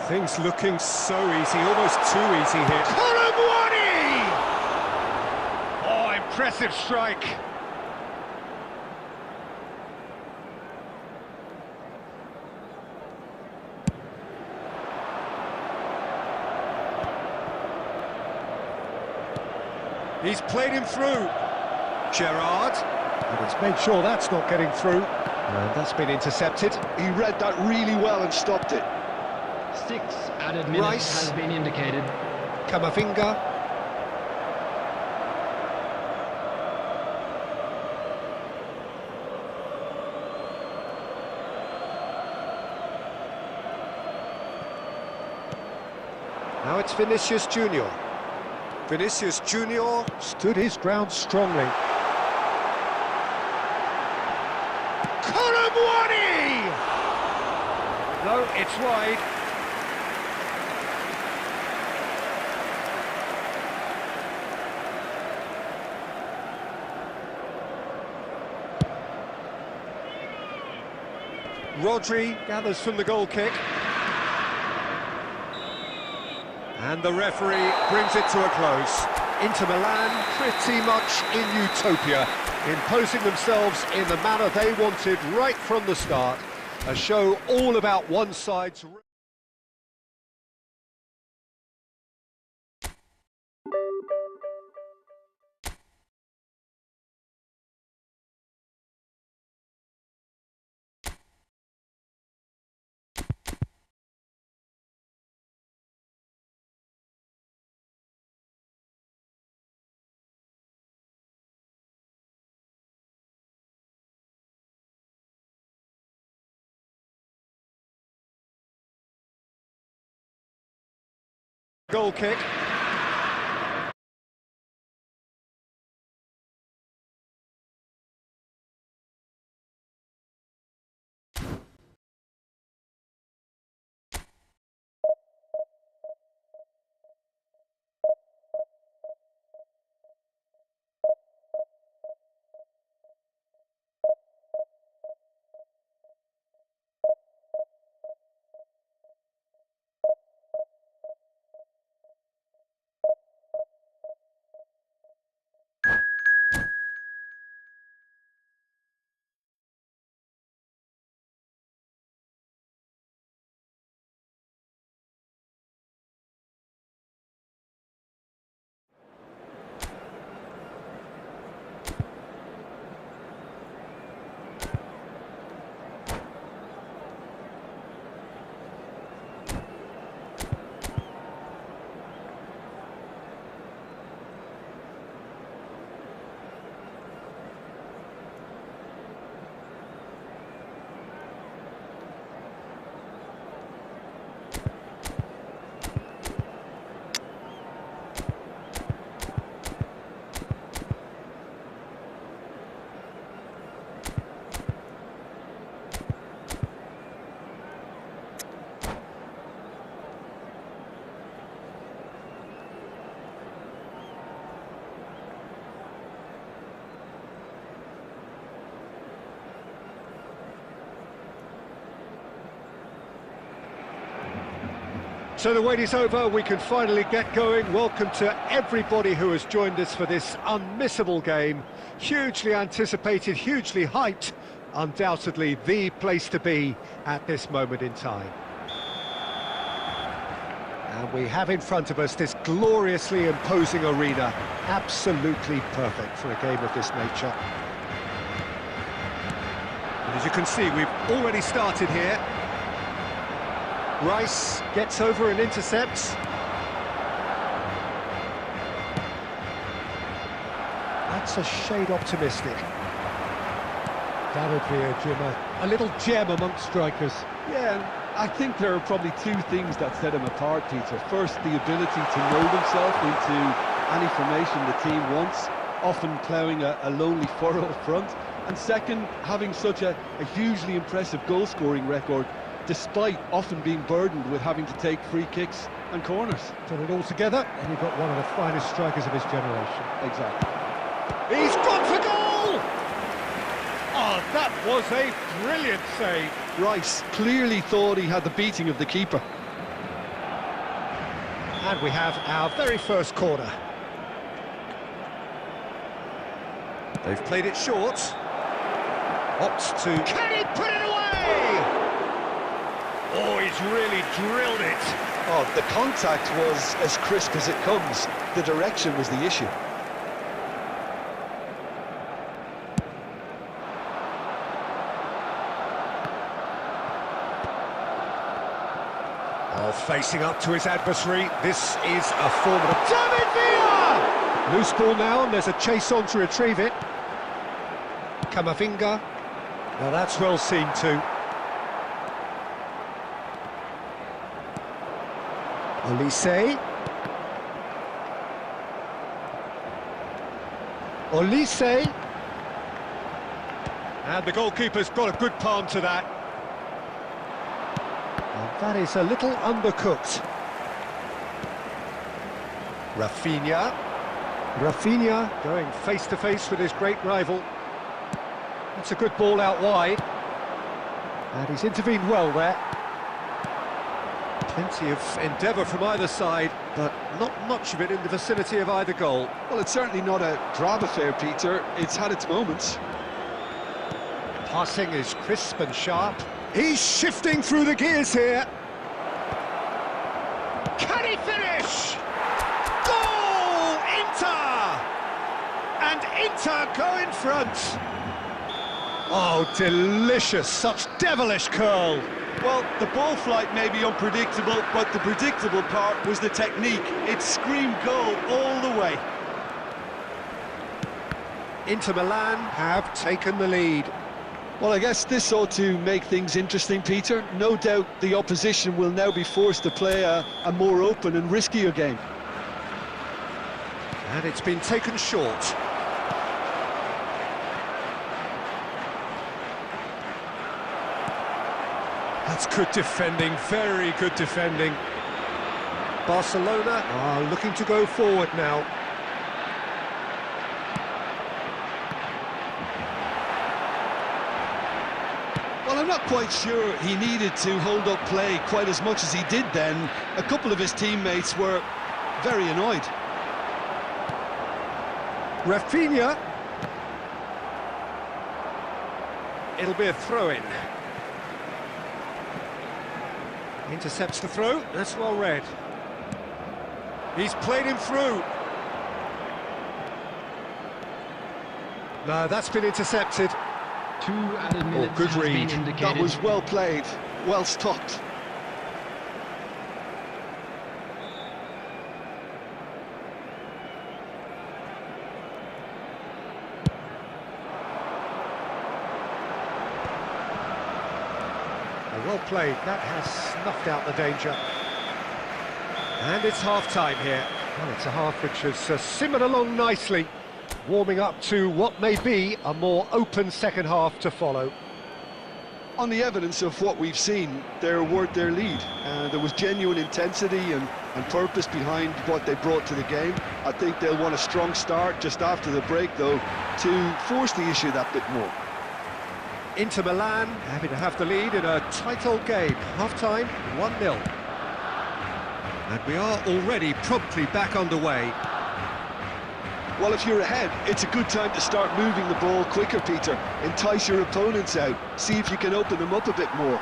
S1: Things looking so easy, almost too easy here. Colomwani! Oh, impressive strike. He's played him through. Gerrard. And he's made sure that's not getting through. And that's been intercepted.
S3: He read that really well and stopped it.
S4: 6 added minutes
S1: Rice
S4: has been indicated.
S1: Camavinga. Now it's Vinicius Junior. Vinicius Junior stood his ground strongly. Colomwani! No, it's wide. Rodri gathers from the goal kick. And the referee brings it to a close. Inter Milan pretty much in utopia, imposing themselves in the manner they wanted right from the start. A show all about one side's... goal kick. So the wait is over, we can finally get going. Welcome to everybody who has joined us for this unmissable game. Hugely anticipated, hugely hyped, undoubtedly the place to be at this moment in time. And we have in front of us this gloriously imposing arena, absolutely perfect for a game of this nature. And as you can see, we've already started here. Rice gets over and intercepts. That's a shade optimistic. That would be a little gem amongst strikers.
S3: Yeah, I think there are probably two things that set him apart, Peter. First, the ability to mould himself into any formation the team wants, often ploughing a lonely furrow up front. And second, having such a hugely impressive goal-scoring record, despite often being burdened with having to take free kicks and corners.
S1: Put it all together, and you've got one of the finest strikers of his generation.
S3: Exactly.
S1: He's gone for goal! Oh, that was a brilliant save.
S3: Rice clearly thought he had the beating of the keeper.
S1: And we have our very first corner. They've played it short. Opts to... Can he put it away? Oh, he's really drilled it.
S3: Oh, the contact was as crisp as it comes. The direction was the issue.
S1: Oh, facing up to his adversary. This is a formidable... David Villa! Loose ball now, and there's a chase on to retrieve it. Camavinga. Now that's well seen too. Olise. Olise. And the goalkeeper's got a good palm to that. And that is a little undercooked. Rafinha. Rafinha going face to face with his great rival. That's a good ball out wide. And he's intervened well there. Plenty of endeavour from either side, but not much of it in the vicinity of either goal.
S3: Well, it's certainly not a drab affair, Peter. It's had its moments.
S1: Passing is crisp and sharp. He's shifting through the gears here. Can he finish? Goal! Inter! And Inter go in front. Oh, delicious, such devilish curl.
S3: Well, the ball flight may be unpredictable, but the predictable part was the technique. It screamed goal all the way.
S1: Inter Milan have taken the lead.
S3: Well, I guess this ought to make things interesting, Peter. No doubt the opposition will now be forced to play a more open and riskier game.
S1: And it's been taken short. That's good defending, very good defending. Barcelona are looking to go forward now.
S3: Well, I'm not quite sure he needed to hold up play quite as much as he did then. A couple of his teammates were very annoyed.
S1: Rafinha. It'll be a throw-in. Intercepts the throw, that's well read. He's played him through. No, that's been intercepted.
S4: 2 added minutes
S1: good
S4: has
S1: read.
S4: been indicated.
S3: That was well played, well stopped.
S1: Well played, that has snuffed out the danger. And it's half-time here. Well, it's a half which has simmered along nicely, warming up to what may be a more open second half to follow.
S3: On the evidence of what we've seen, they're worth their lead. There was genuine intensity and purpose behind what they brought to the game. I think they'll want a strong start just after the break, though, to force the issue that bit more.
S1: Inter Milan happy to have the lead in a tight old game. Half-time, 1-0. And we are already promptly back underway.
S3: Well, if you're ahead, it's a good time to start moving the ball quicker, Peter. Entice your opponents out. See if you can open them up a bit more.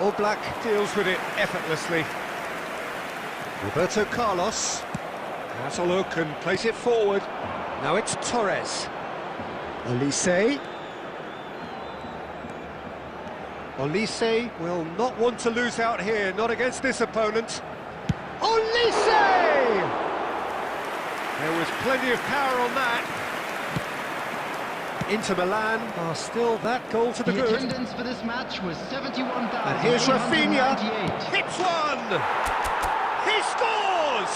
S1: All Black deals with it effortlessly. Roberto Carlos has a look and plays it forward. Now it's Torres. Olise. Olise will not want to lose out here, not against this opponent. Olise! There was plenty of power on that. Inter Milan are still that goal to the good.
S4: Attendance for this match was 71,000.
S1: And here's Rafinha. Hits one! He scores!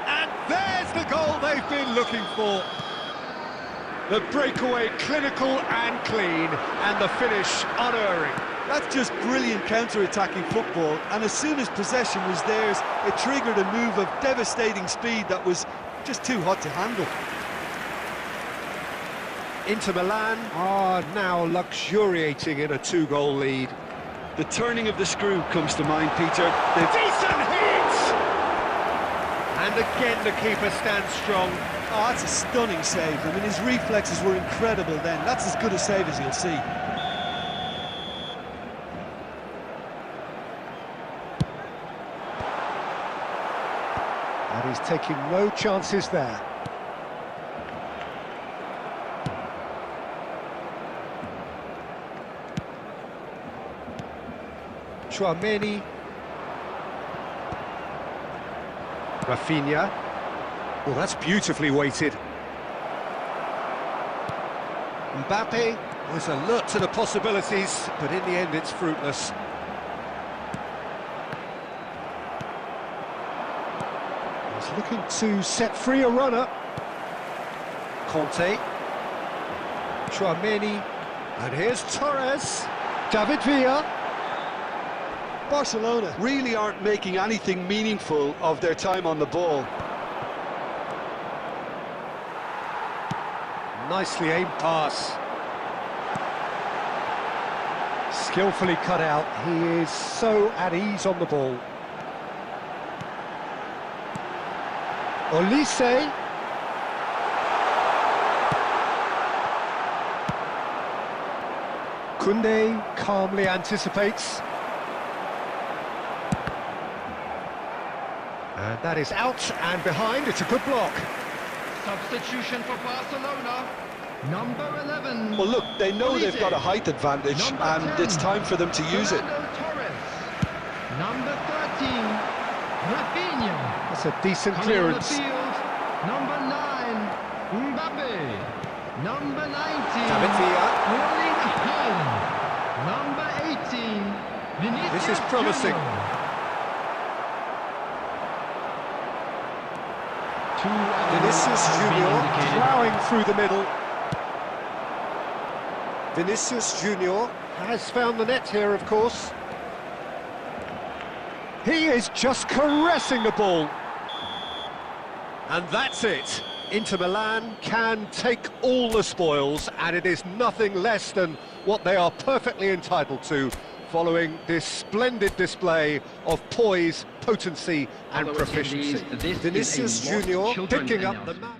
S1: And there's the goal they've been looking for. The breakaway clinical and clean, and the finish unerring.
S3: That's just brilliant counter-attacking football, and as soon as possession was theirs, it triggered a move of devastating speed that was just too hot to handle.
S1: Inter Milan are now luxuriating in a 2-goal lead.
S3: The turning of the screw comes to mind, Peter.
S1: Decent hit! And again the keeper stands strong.
S3: Oh, that's a stunning save. I mean, his reflexes were incredible then. That's as good a save as you'll see.
S1: And he's taking no chances there. Chouameni. Rafinha. Well, that's beautifully weighted. Mbappe was alert to the possibilities, but in the end it's fruitless. He's looking to set free a runner. Conte. Chouameni. And here's Torres. David Villa.
S3: Barcelona really aren't making anything meaningful of their time on the ball.
S1: Nicely aimed pass. Skillfully cut out. He is so at ease on the ball. Olise. Koundé calmly anticipates. And that is out and behind. It's a good block.
S4: Substitution for Barcelona. Number 11.
S3: Well, look, they know they've got a height advantage, and it's time for them to use it.
S4: Torres. Number 13. Rafinha.
S1: That's a decent
S4: Coming on the
S1: clearance.
S4: field. Number 9. Mbappe. Number 19.
S1: David Villa.
S4: Erling Haaland. Number 18. Vinicius
S1: This is promising.
S4: Junior.
S1: Vinicius Junior plowing through the middle. Vinicius Junior has found the net here, of course. He is just caressing the ball. And that's it. Inter Milan can take all the spoils, and it is nothing less than what they are perfectly entitled to, following this splendid display of poise, potency and proficiency. Vinicius Junior picking up the match.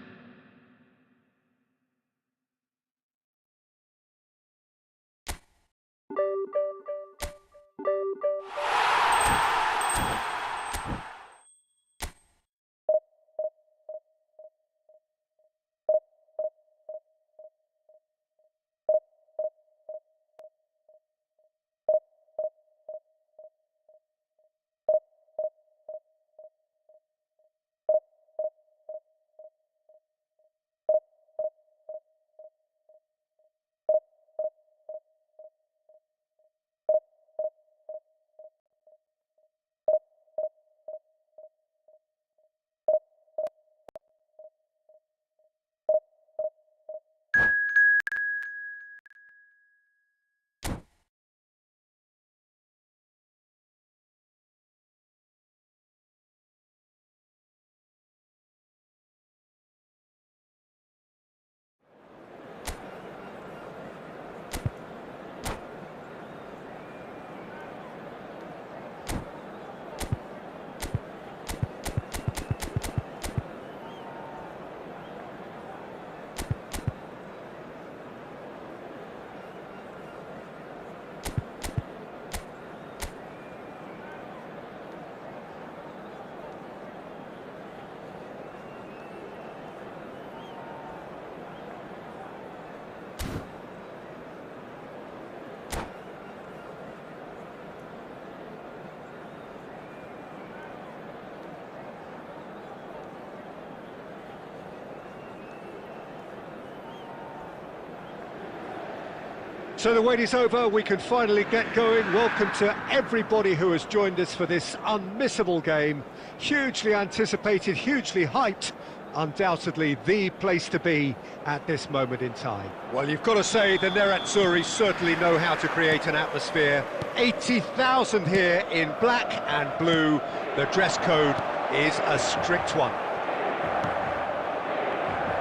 S1: So the wait is over, we can finally get going. Welcome to everybody who has joined us for this unmissable game. Hugely anticipated, hugely hyped. Undoubtedly the place to be at this moment in time. Well, you've got to say the Nerazzurri certainly know how to create an atmosphere. 80,000 here in black and blue. The dress code is a strict one.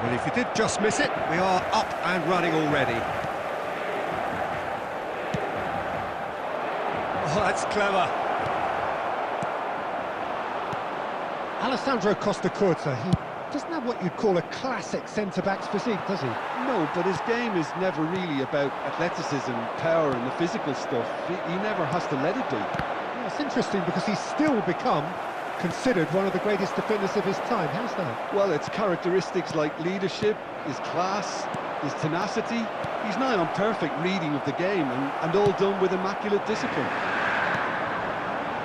S1: Well, if you did just miss it, we are up and running already. Oh, that's clever. Alessandro Costacurta, he doesn't have what you'd call a classic centre-back's physique, does he?
S3: No, but his game is never really about athleticism, power and the physical stuff. He never has to let it be.
S1: Yeah, it's interesting because he's still become considered one of the greatest defenders of his time. How's that?
S3: Well, it's characteristics like leadership, his class, his tenacity. He's nigh on perfect reading of the game and all done with immaculate discipline.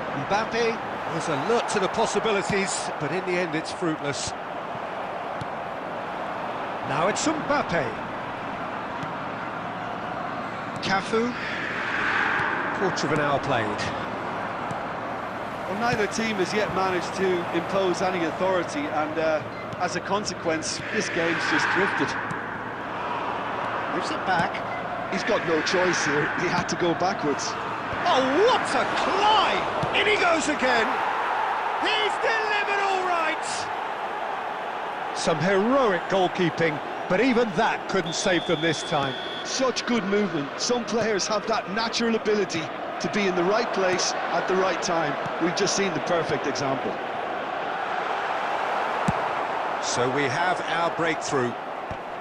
S1: Mbappe was alert to the possibilities, but in the end it's fruitless. Now it's Mbappe. Cafu. Quarter of an hour played.
S3: Well, neither team has yet managed to impose any authority, and as a consequence, this game's just drifted.
S1: Gives it back.
S3: He's got no choice here. He had to go backwards.
S1: Oh, what a climb! In he goes again. He's delivered all right. Some heroic goalkeeping, but even that couldn't save them this time.
S3: Such good movement. Some players have that natural ability to be in the right place at the right time. We've just seen the perfect example.
S1: So we have our breakthrough.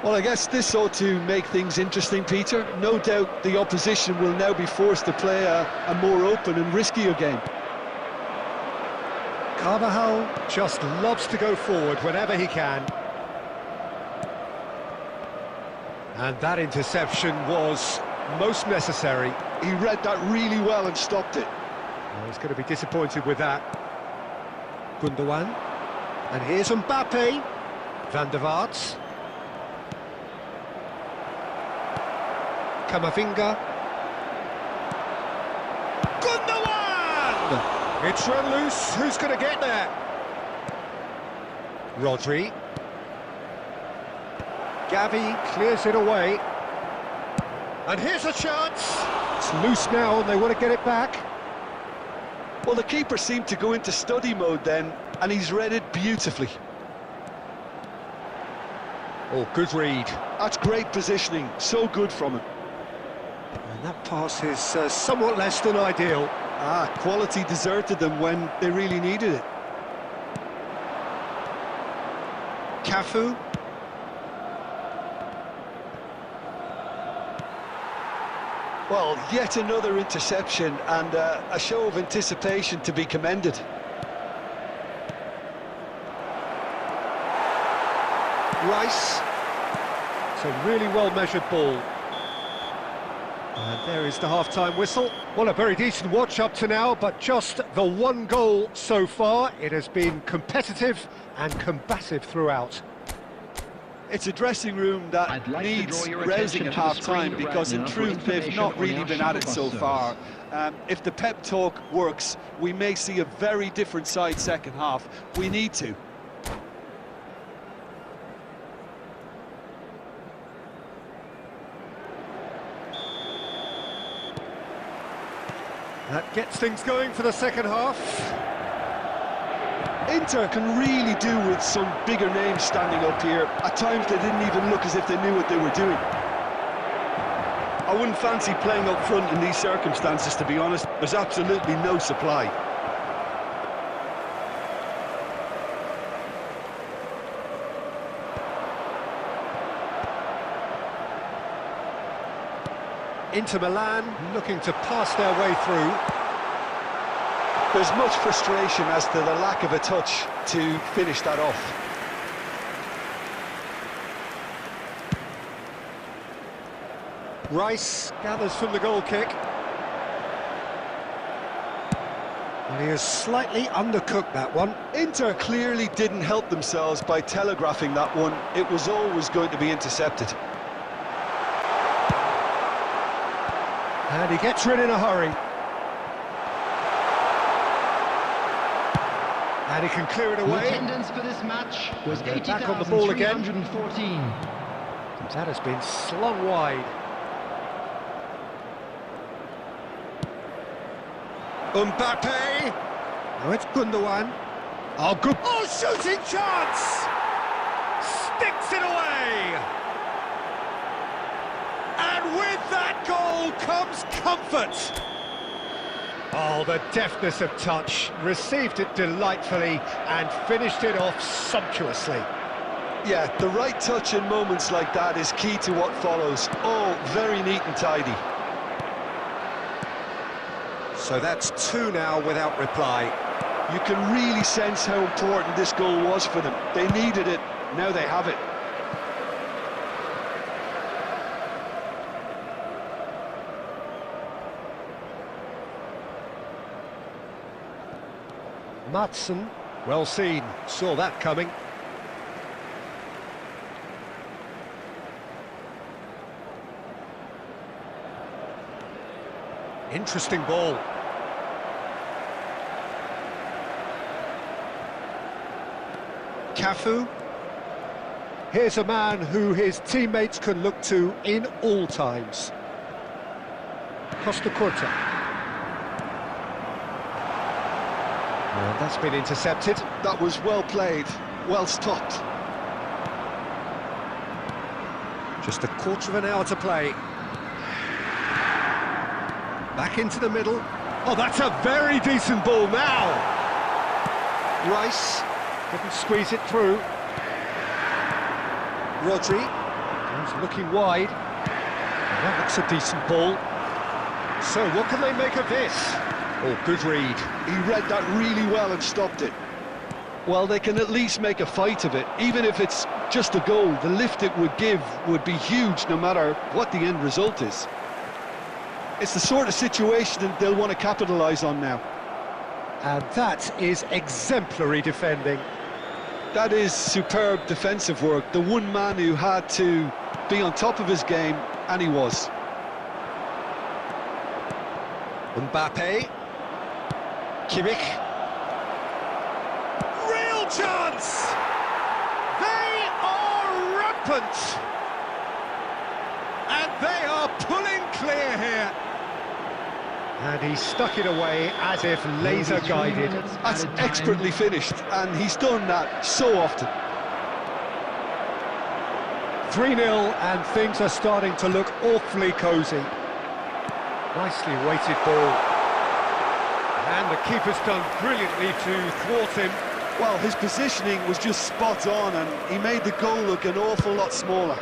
S3: Well, I guess this ought to make things interesting, Peter. No doubt the opposition will now be forced to play a more open and riskier game.
S1: Carvajal just loves to go forward whenever he can. And that interception was most necessary.
S3: He read that really well and stopped it.
S1: Well, he's going to be disappointed with that. Gundogan. And here's Mbappe. Van der Vaart. Camavinga. Gundogan! It's run loose. Who's going to get there? Rodri. Gavi clears it away. And here's a chance. It's loose now and they want to get it back.
S3: Well, the keeper seemed to go into study mode then, and he's read it beautifully.
S1: Oh, good read.
S3: That's great positioning. So good from him.
S1: And that pass is somewhat less than ideal.
S3: Quality deserted them when they really needed it.
S1: Cafu.
S3: Well, yet another interception and a show of anticipation to be commended.
S1: Rice. It's a really well-measured ball. And there is the half-time whistle. Well, a very decent watch up to now, but just the one goal so far. It has been competitive and combative throughout.
S3: It's a dressing room that needs rousing at half-time because in truth they've not really been at it so far. If the pep talk works, we may see a very different side second half. We need to.
S1: That gets things going for the second half.
S3: Inter can really do with some bigger names standing up here. At times they didn't even look as if they knew what they were doing. I wouldn't fancy playing up front in these circumstances, to be honest. There's absolutely no supply.
S1: Inter Milan looking to pass their way through.
S3: There's much frustration as to the lack of a touch to finish that off.
S1: Rice gathers from the goal kick. And he has slightly undercooked that one.
S3: Inter clearly didn't help themselves by telegraphing that one. It was always going to be intercepted.
S1: And he gets rid in a hurry. And he can clear it
S4: The
S1: away.
S4: attendance for this match was
S1: They're back on the ball again.
S4: 80,314.
S1: That has been slung wide. Mbappe. Now it's Gundogan. Oh, good. Oh, shooting chance! Sticks it away! And with that goal comes comfort. Oh, the deftness of touch. Received it delightfully and finished it off sumptuously.
S3: Yeah, the right touch in moments like that is key to what follows. Oh, very neat and tidy.
S1: So that's two now without reply.
S3: You can really sense how important this goal was for them. They needed it, now they have it.
S1: Matson, well seen, saw that coming. Interesting ball. Cafu. Here's a man who his teammates can look to in all times. Costa Curta. And that's been intercepted.
S3: That was well played, well stopped.
S1: Just a quarter of an hour to play. Back into the middle. Oh, that's a very decent ball now. Rice couldn't squeeze it through. Rodri is looking wide. And that looks a decent ball. So what can they make of this? Oh, good read.
S3: He read that really well and stopped it. Well, they can at least make a fight of it. Even if it's just a goal, the lift it would give would be huge no matter what the end result is. It's the sort of situation that they'll want to capitalise on now.
S1: And that is exemplary defending.
S3: That is superb defensive work. The one man who had to be on top of his game, and he was.
S1: Mbappe. Kimmich. Real chance! They are rampant! And they are pulling clear here. And he stuck it away as if laser guided.
S3: That's expertly finished, and he's done that so often.
S1: 3-0, and things are starting to look awfully cosy. Nicely weighted ball. And the keeper's done brilliantly to thwart him.
S3: Well, his positioning was just spot on, and he made the goal look an awful lot smaller.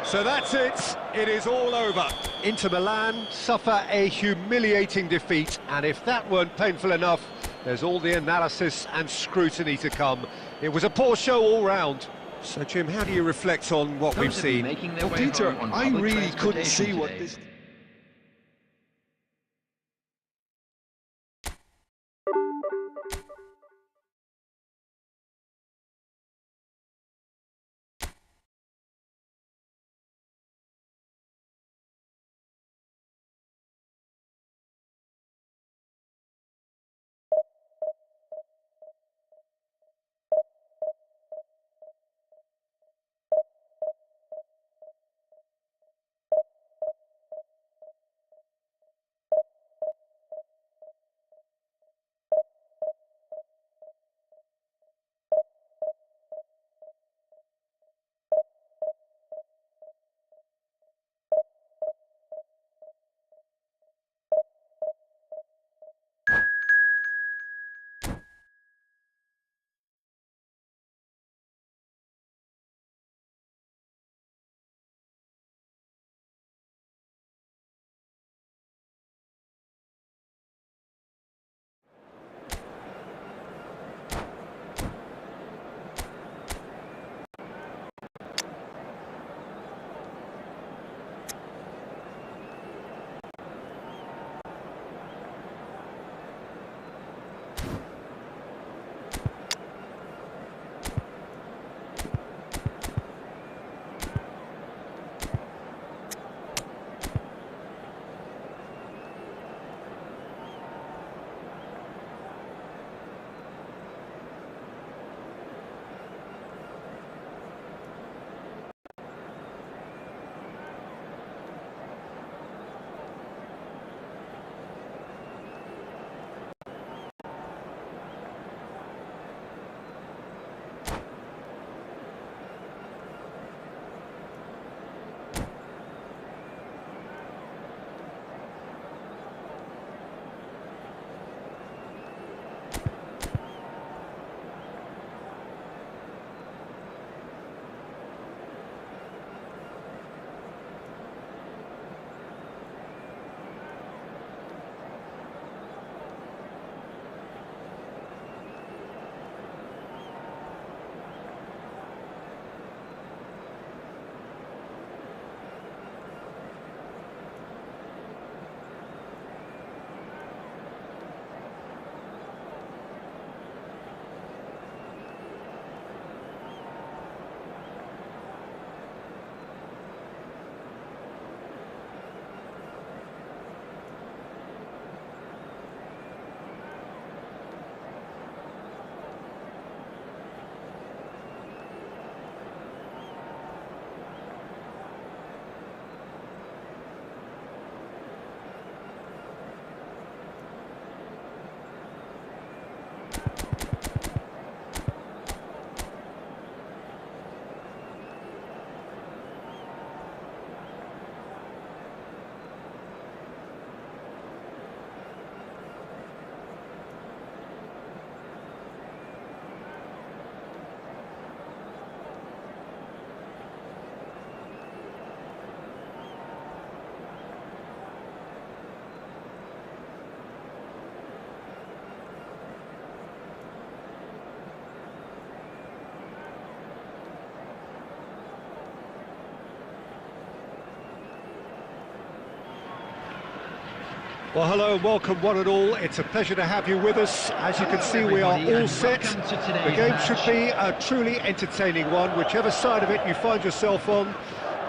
S1: So that's it. It is all over. Inter Milan suffer a humiliating defeat, and if that weren't painful enough, there's all the analysis and scrutiny to come. It was a poor show all round. So, Jim, how do you reflect on what we've seen?
S3: Well, Peter, I really couldn't see what this...
S1: Well, hello and welcome one and all. It's a pleasure to have you with us. As you can see, we are all set. The game should be a truly entertaining one, whichever side of it you find yourself on.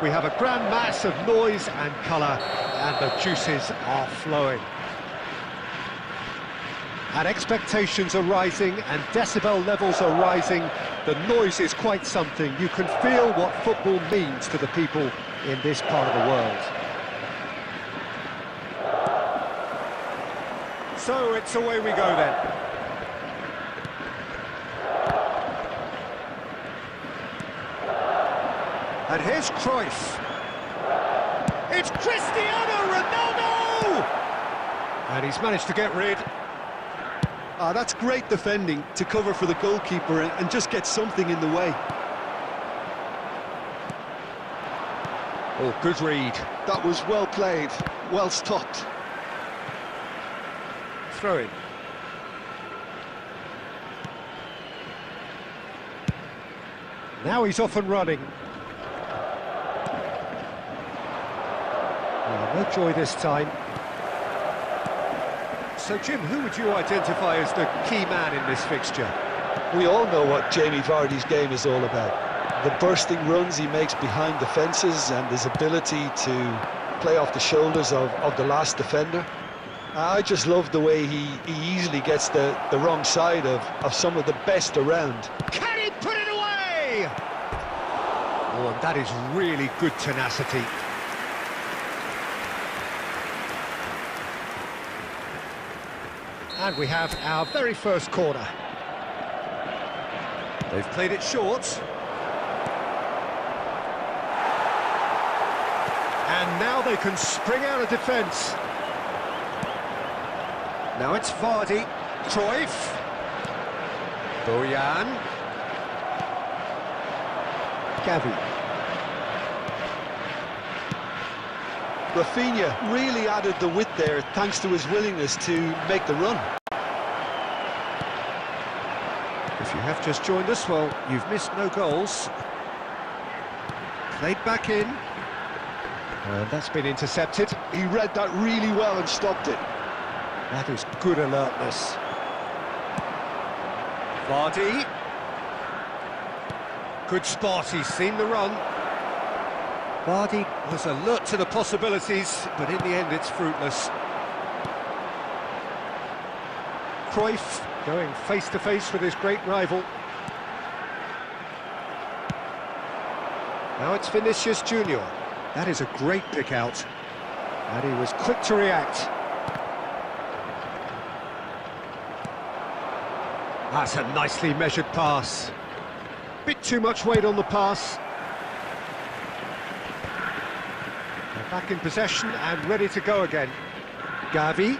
S1: We have a grand mass of noise and colour, and the juices are flowing. And expectations are rising, and decibel levels are rising. The noise is quite something. You can feel what football means to the people in this part of the world. So it's away we go then. And here's Cruyff. It's Cristiano Ronaldo! And he's managed to get rid.
S3: That's great defending to cover for the goalkeeper and just get something in the way.
S1: Oh, good read.
S3: That was well played, well stopped.
S1: Throw in. Now he's off and running. Well, no joy this time. So, Jim, who would you identify as the key man in this fixture?
S3: We all know what Jamie Vardy's game is all about. The bursting runs he makes behind defences and his ability to play off the shoulders of the last defender. I just love the way he easily gets the wrong side of some of the best around.
S1: Can he put it away? Oh, and that is really good tenacity. And we have our very first corner. They've played it short. And now they can spring out of defence. Now it's Vardy, Cruyff, Bojan, Gavi.
S3: Rafinha really added the width there thanks to his willingness to make the run.
S1: If you have just joined us, well, you've missed no goals. Played back in. And that's been intercepted.
S3: He read that really well and stopped it.
S1: That is good alertness. Vardy. Good spot, he's seen the run. Vardy was alert to the possibilities, but in the end it's fruitless. Cruyff going face-to-face with his great rival. Now it's Vinicius Junior. That is a great pick out. And he was quick to react. That's a nicely measured pass. Bit too much weight on the pass. They're back in possession and ready to go again. Gavi.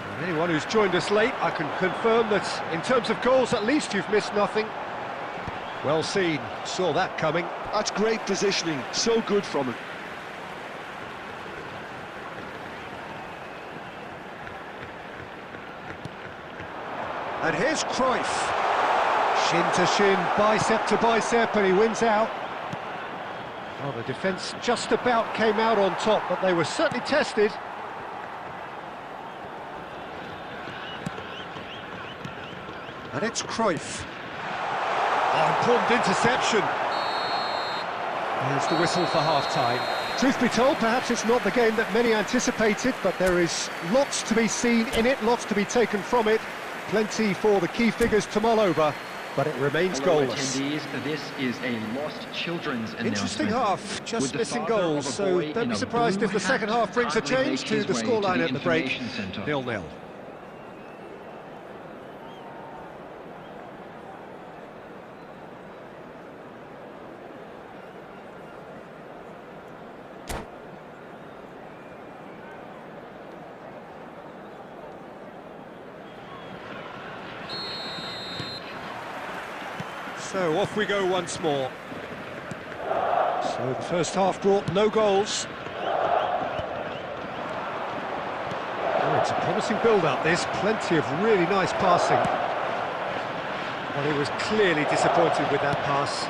S1: And anyone who's joined us late, I can confirm that in terms of goals, at least you've missed nothing. Well seen, saw that coming.
S3: That's great positioning, so good from him.
S1: And here's Cruyff. Shin to shin, bicep to bicep, and he wins out. Well, the defence just about came out on top, but they were certainly tested. And it's Cruyff. Oh, important interception. There's the whistle for half-time. Truth be told, perhaps it's not the game that many anticipated, but there is lots to be seen in it, lots to be taken from it. Plenty for the key figures to mull over, but it remains goalless.
S5: Attendees, this is a lost children's announcement.
S1: Interesting half, just missing goals, so don't be surprised if the second half brings a change to the scoreline at the break. 0-0. So off we go once more. So the first half brought no goals. Oh, it's a promising build-up, this. Plenty of really nice passing. Well, he was clearly disappointed with that pass.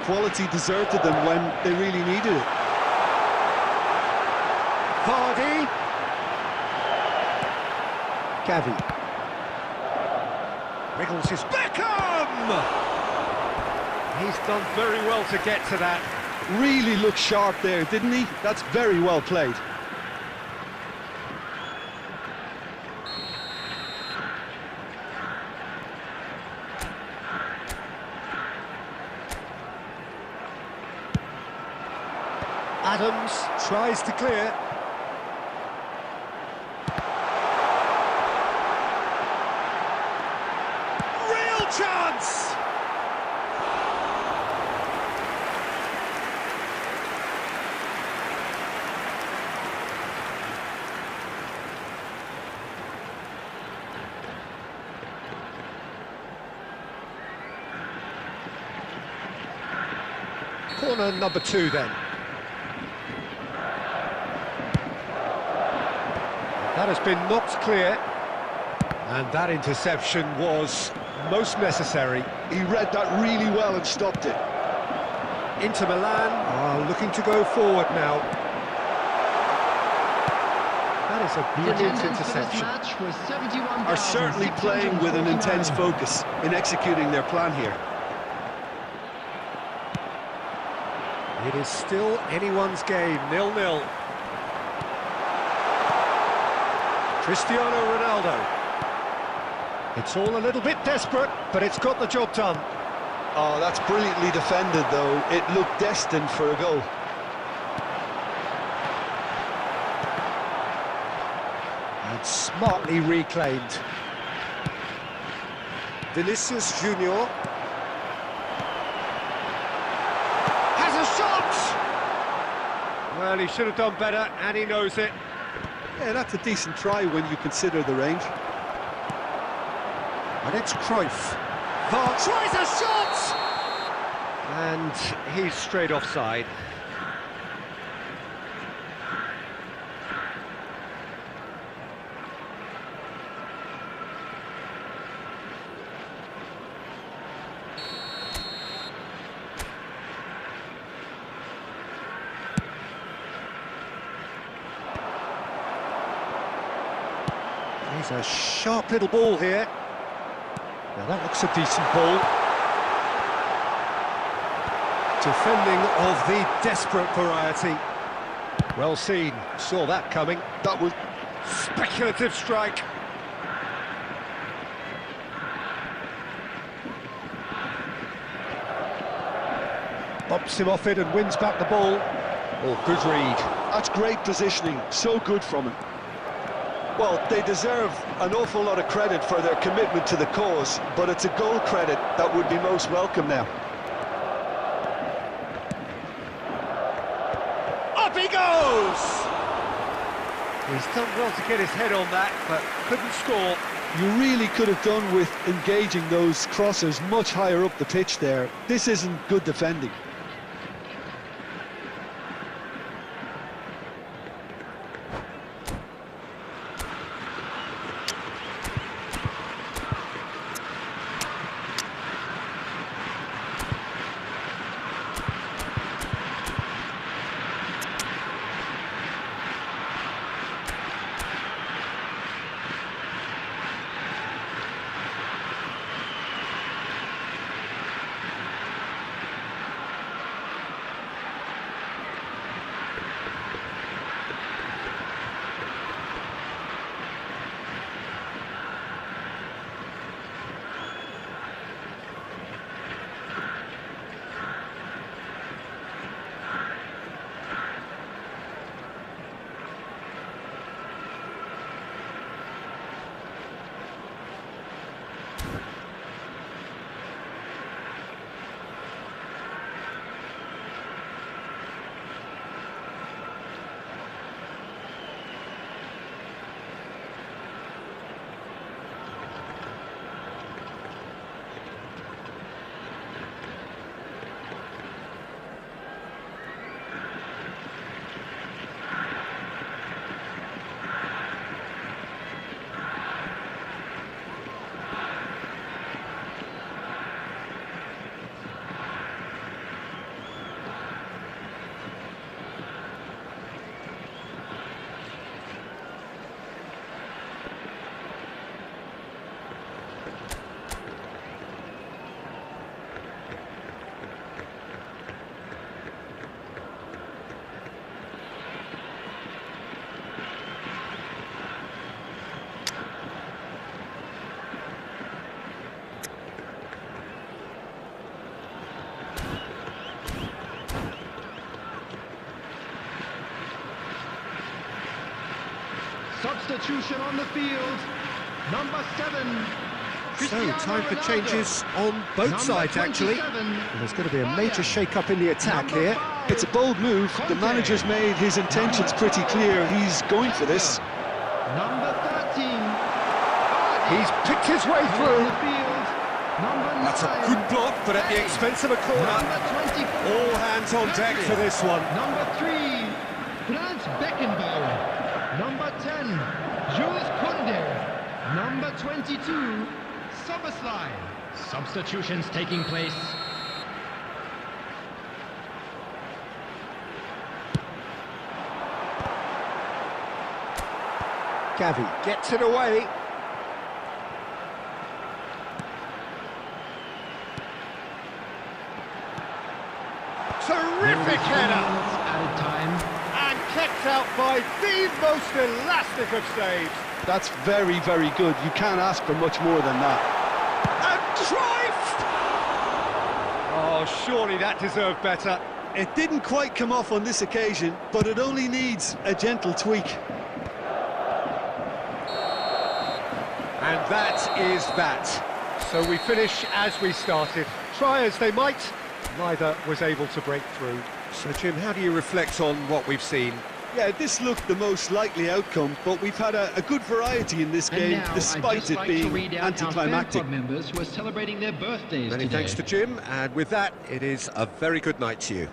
S3: Quality deserted them when they really needed it.
S1: Vardy. Gavi. Wriggles his Beckham! He's done very well to get to that.
S3: Really looked sharp there, didn't he? That's very well played.
S1: Adams tries to clear. Real chance! Corner number 2 then. That has been knocked clear, and that interception was most necessary.
S3: He read that really well and stopped it.
S1: Inter Milan are looking to go forward now. That is a brilliant interception.
S3: Are certainly playing with an intense focus in executing their plan here.
S1: It is still anyone's game, 0-0. Cristiano Ronaldo. It's all a little bit desperate, but it's got the job done.
S3: Oh, that's brilliantly defended, though. It looked destined for a goal.
S1: And smartly reclaimed. Vinicius Junior. Has a shot! Well, he should have done better, and he knows it.
S3: Yeah, that's a decent try when you consider the range.
S1: And it's Cruyff. VAR tries a shot! And he's straight offside. He's a sharp little ball here. Now that looks a decent ball. Defending of the desperate variety. Well seen, saw that coming.
S3: That was
S1: Speculative strike. Bumps him off it and wins back the ball. Oh, good read.
S3: That's great positioning, so good from him. Well, they deserve an awful lot of credit for their commitment to the cause, but it's a goal credit that would be most welcome now.
S1: Up he goes! He's done well to get his head on that, but couldn't score.
S3: You really could have done with engaging those crossers much higher up the pitch there. This isn't good defending.
S4: Substitution on the field. Number 7.
S1: So, time for changes on both sides, actually. And there's going to be a major shake-up in the attack here.
S3: It's a bold move. The manager's made his intentions pretty clear. He's going for this.
S4: Number 13.
S1: He's picked his way through.
S4: That's
S1: a good block, but at the expense of a corner. All hands on deck for this one.
S4: Number 3, Franz Beckenbauer. Number 10, Jules Koundé. Number 22, Soboslai. Substitutions taking place.
S1: Gavi gets it away. Terrific header!
S4: Added time.
S1: And kept out by the most elastic of saves.
S3: That's very, very good. You can't ask for much more than that.
S1: And Cruyff! Oh, surely that deserved better.
S3: It didn't quite come off on this occasion, but it only needs a gentle tweak.
S1: And that is that. So we finish as we started. Try as they might, neither was able to break through. So, Jim, how do you reflect on what we've seen?
S3: Yeah, this looked the most likely outcome, but we've had a good variety in this game, despite it being anticlimactic.
S5: Members who are celebrating their birthdays
S1: Many
S5: today.
S1: thanks to Jim, and with that, it is a very good night to you.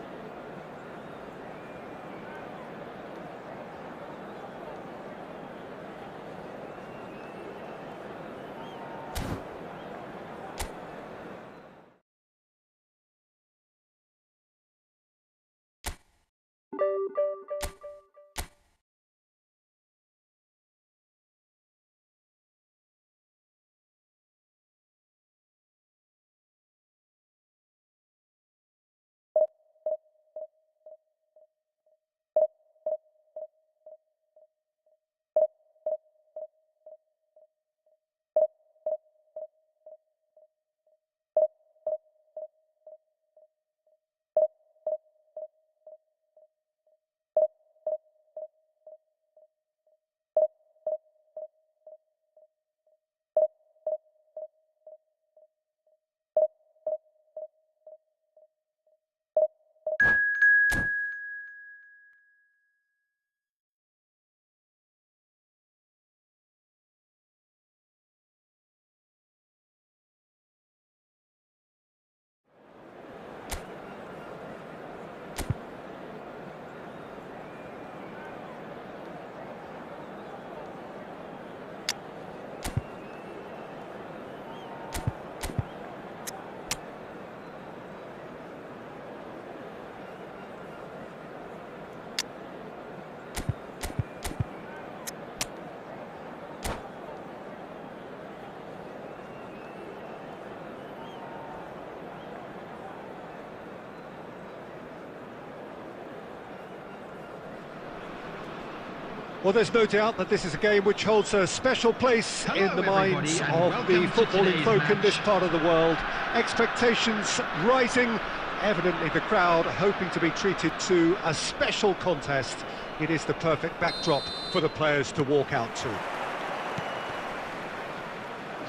S1: Well, there's no doubt that this is a game which holds a special place in the minds of the footballing folk in this part of the world. Expectations rising, evidently the crowd hoping to be treated to a special contest. It is the perfect backdrop for the players to walk out to.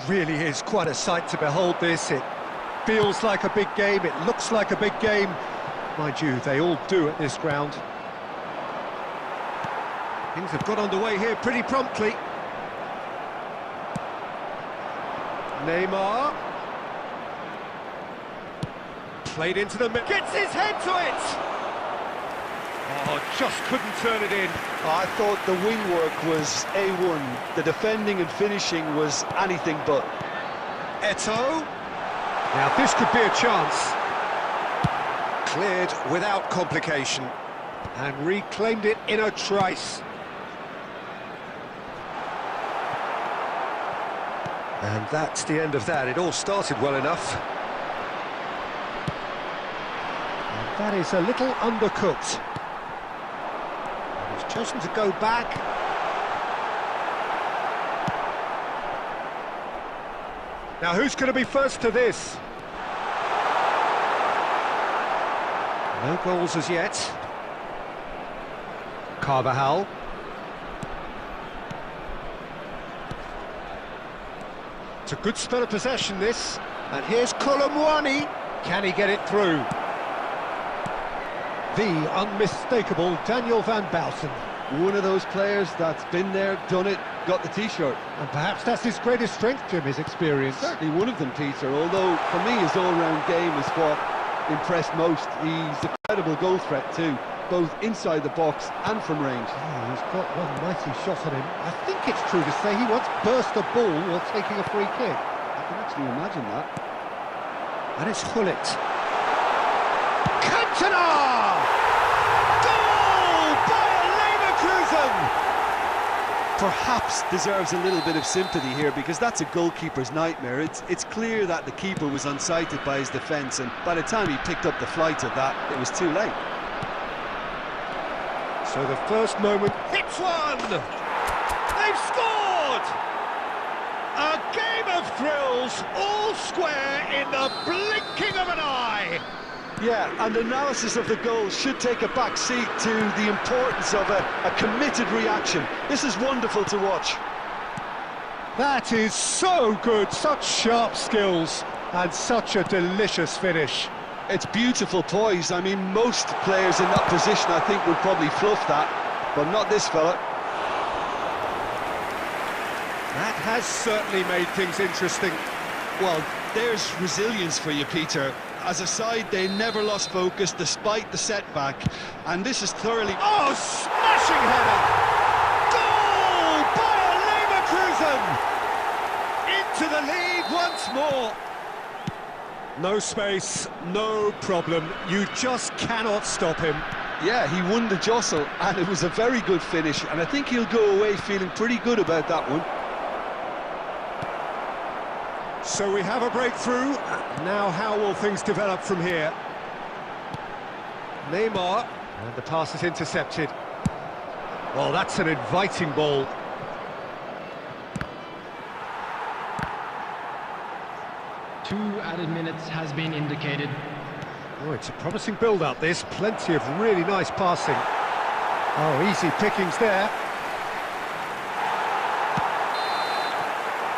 S1: Really is quite a sight to behold this. It feels like a big game, it looks like a big game. Mind you, they all do at this ground. Things have got underway here pretty promptly. Neymar. Played into the middle. Gets his head to it! Oh, just couldn't turn it in.
S3: I thought the wing work was A1. The defending and finishing was anything but.
S1: Eto'o. Now this could be a chance. Cleared without complication. And reclaimed it in a trice. And that's the end of that. It all started well enough. And that is a little undercooked. He's chosen to go back. Now who's going to be first to this? No goals as yet. Carvajal. It's a good spell of possession, this. And here's Colomwani. Can he get it through? The unmistakable Daniel van Bouten.
S3: One of those players that's been there, done it, got the T-shirt.
S1: And perhaps that's his greatest strength, Jim, his experience.
S3: Certainly one of them, Peter, although for me his all-round game is what impressed most. He's a credible goal threat too, both inside the box and from range.
S1: Oh, he's got one mighty shot on him. I think it's true to say he once burst a ball while taking a free kick.
S3: I can actually imagine that.
S1: And it's Gullit. Cantona! Goal by Leverkusen!
S3: Perhaps deserves a little bit of sympathy here, because that's a goalkeeper's nightmare. It's clear that the keeper was unsighted by his defence, and by the time he picked up the flight of that, it was too late.
S1: So the first moment hits one! They've scored! A game of thrills, all square in the blinking of an eye!
S3: Yeah, and analysis of the goal should take a back seat to the importance of a committed reaction. This is wonderful to watch.
S1: That is so good, such sharp skills, and such a delicious finish.
S3: It's beautiful poise. I mean, most players in that position, I think, would probably fluff that, but not this fella.
S1: That has certainly made things interesting.
S2: Well, there's resilience for you, Peter. As a side, they never lost focus despite the setback, and this is thoroughly...
S1: Oh, smashing header! Goal by Leverkusen! Into the lead once more. No space, no problem. You just cannot stop him.
S3: Yeah, he won the jostle, and it was a very good finish, and I think he'll go away feeling pretty good about that one.
S1: So we have a breakthrough. Now how will things develop from here? Neymar, and the pass is intercepted. Well, that's an inviting ball.
S5: Two added minutes has been indicated.
S1: Oh, it's a promising build-up, this. Plenty of really nice passing. Oh, easy pickings there.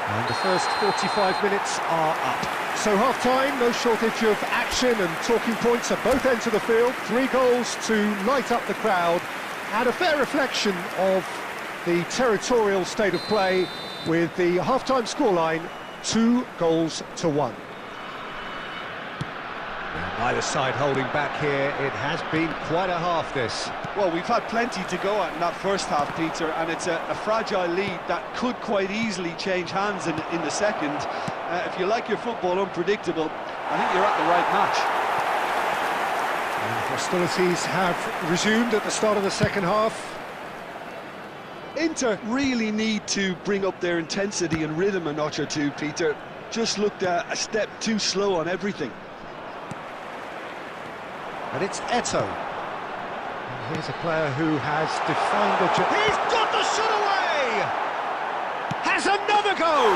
S1: And the first 45 minutes are up. So half-time, no shortage of action and talking points at both ends of the field. 3 goals to light up the crowd, and a fair reflection of the territorial state of play, with the half-time scoreline 2-1. Either side holding back here. It has been quite a half, this.
S3: Well, we've had plenty to go at in that first half, Peter, and it's a fragile lead that could quite easily change hands in the second. If you like your football unpredictable, I think you're at the right match.
S1: And hostilities have resumed at the start of the second half.
S3: Inter really need to bring up their intensity and rhythm a notch or two, Peter. Just looked a step too slow on everything.
S1: And it's Eto'o. And here's a player who has defined the... He's got the shot away! Has another go!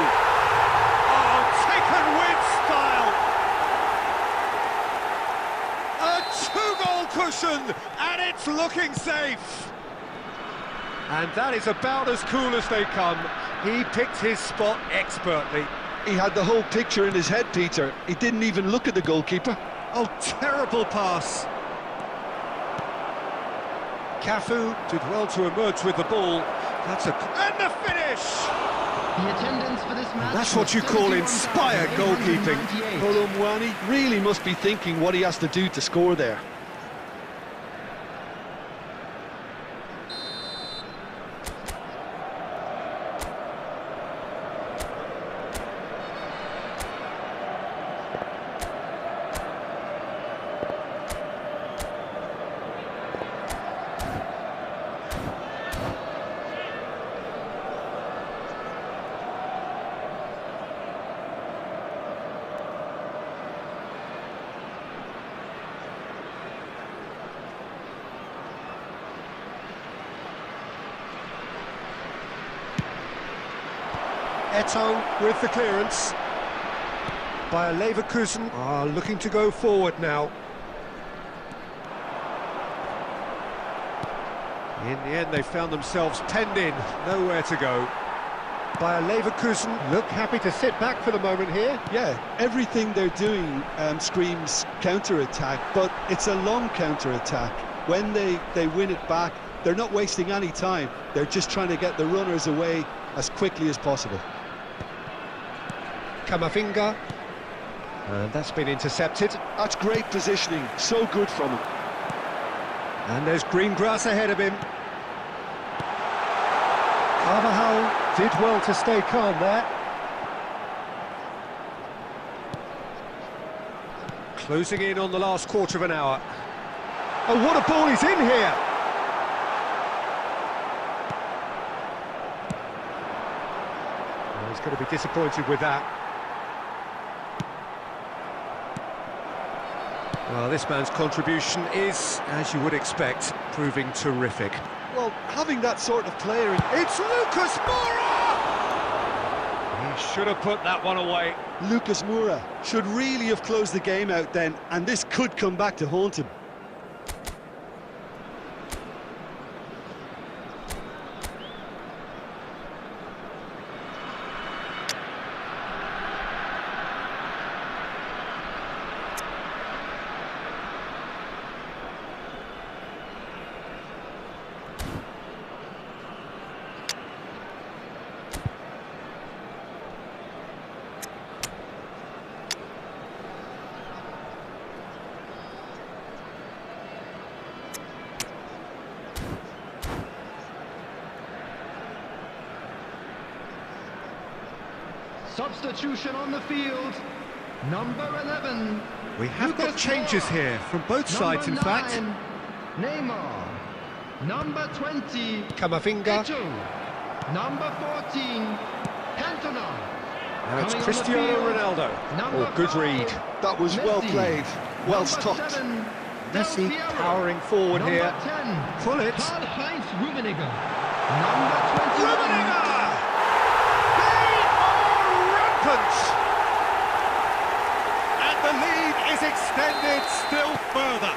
S1: Oh, taken with style! A 2-goal cushion, and it's looking safe! And that is about as cool as they come. He picked his spot expertly.
S3: He had the whole picture in his head, Peter. He didn't even look at the goalkeeper.
S1: Oh, terrible pass. Cafu did well to emerge with the ball. And the finish!
S5: The attendance for this match.
S1: That's what you call inspired goalkeeping.
S3: Colomwani really must be thinking what he has to do to score there.
S1: Eto'o with the clearance. Bayer Leverkusen are looking to go forward now. In the end, they found themselves penned in, nowhere to go. Bayer Leverkusen look happy to sit back for the moment here.
S3: Yeah, everything they're doing screams counter-attack, but it's a long counter-attack. When they win it back, they're not wasting any time. They're just trying to get the runners away as quickly as possible.
S1: Camavinga. And that's been intercepted.
S3: That's great positioning, so good from him.
S1: And there's green grass ahead of him. Carvajal did well to stay calm there. Closing in on the last quarter of an hour. Oh, what a ball he's in here! Well, he's going to be disappointed with that. Well, this man's contribution is, as you would expect, proving terrific.
S3: Well, having that sort of player...
S1: It's Lucas Moura! He should have put that one away.
S3: Lucas Moura should really have closed the game out then, and this could come back to haunt him.
S5: Substitution on the field. Number 11.
S1: We have got changes here from both sides, in fact.
S5: Neymar. Number 20.
S1: Camavinga.
S5: Ito. Number 14. Cantona.
S1: Now it's Cristiano Ronaldo. Oh, good read.
S3: That was well played, well stopped.
S1: Messi powering forward here.
S5: 10.
S1: Pull it.
S5: Karl-Heinz Rummenigge. Number 21.
S1: Rummenigge! And the lead is extended still further.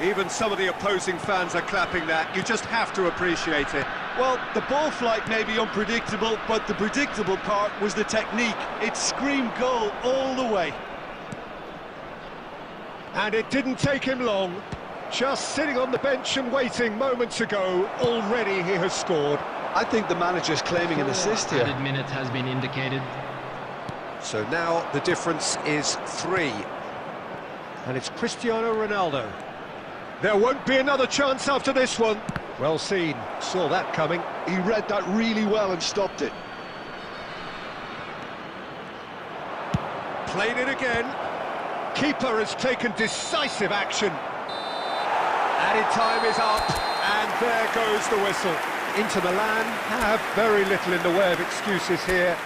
S1: Even some of the opposing fans are clapping that. You just have to appreciate it.
S3: Well, the ball flight may be unpredictable, but the predictable part was the technique. It screamed goal all the way.
S1: And it didn't take him long. Just sitting on the bench and waiting moments ago, already he has scored.
S3: I think the manager's claiming an assist here.
S5: Added minutes has been indicated.
S1: So now the difference is 3. And it's Cristiano Ronaldo. There won't be another chance after this one. Well seen, saw that coming.
S3: He read that really well and stopped it.
S1: Played it again. Keeper has taken decisive action. Added time is up, and there goes the whistle. Inter Milan have very little in the way of excuses here,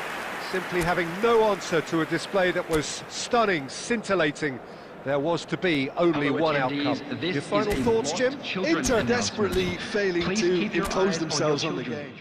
S1: simply having no answer to a display that was stunning, scintillating. There was to be only one outcome. Your final thoughts, Jim?
S3: Inter desperately failing to impose themselves on the game.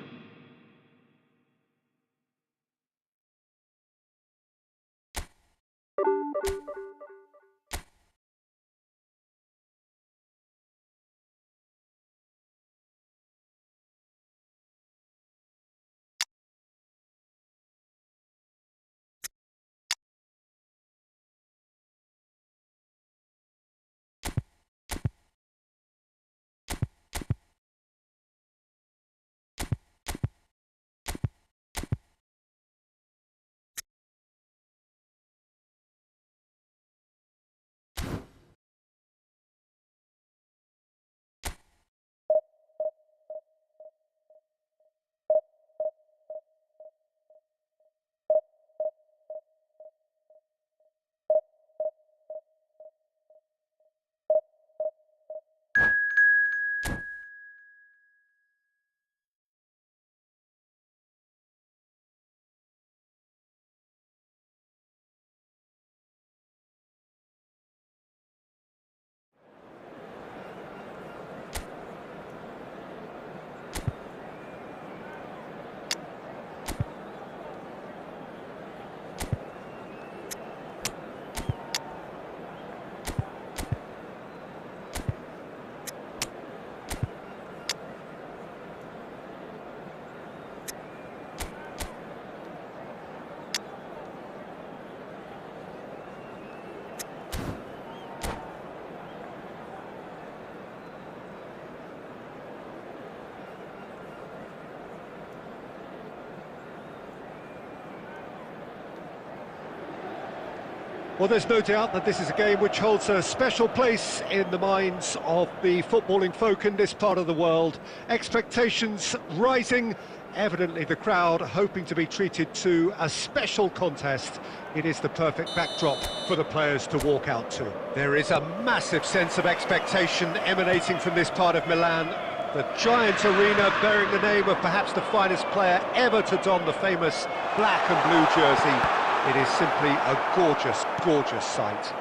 S1: Well, there's no doubt that this is a game which holds a special place in the minds of the footballing folk in this part of the world. Expectations rising, evidently the crowd hoping to be treated to a special contest. It is the perfect backdrop for the players to walk out to. There is a massive sense of expectation emanating from this part of Milan. The giant arena bearing the name of perhaps the finest player ever to don the famous black and blue jersey. It is simply a gorgeous, gorgeous sight.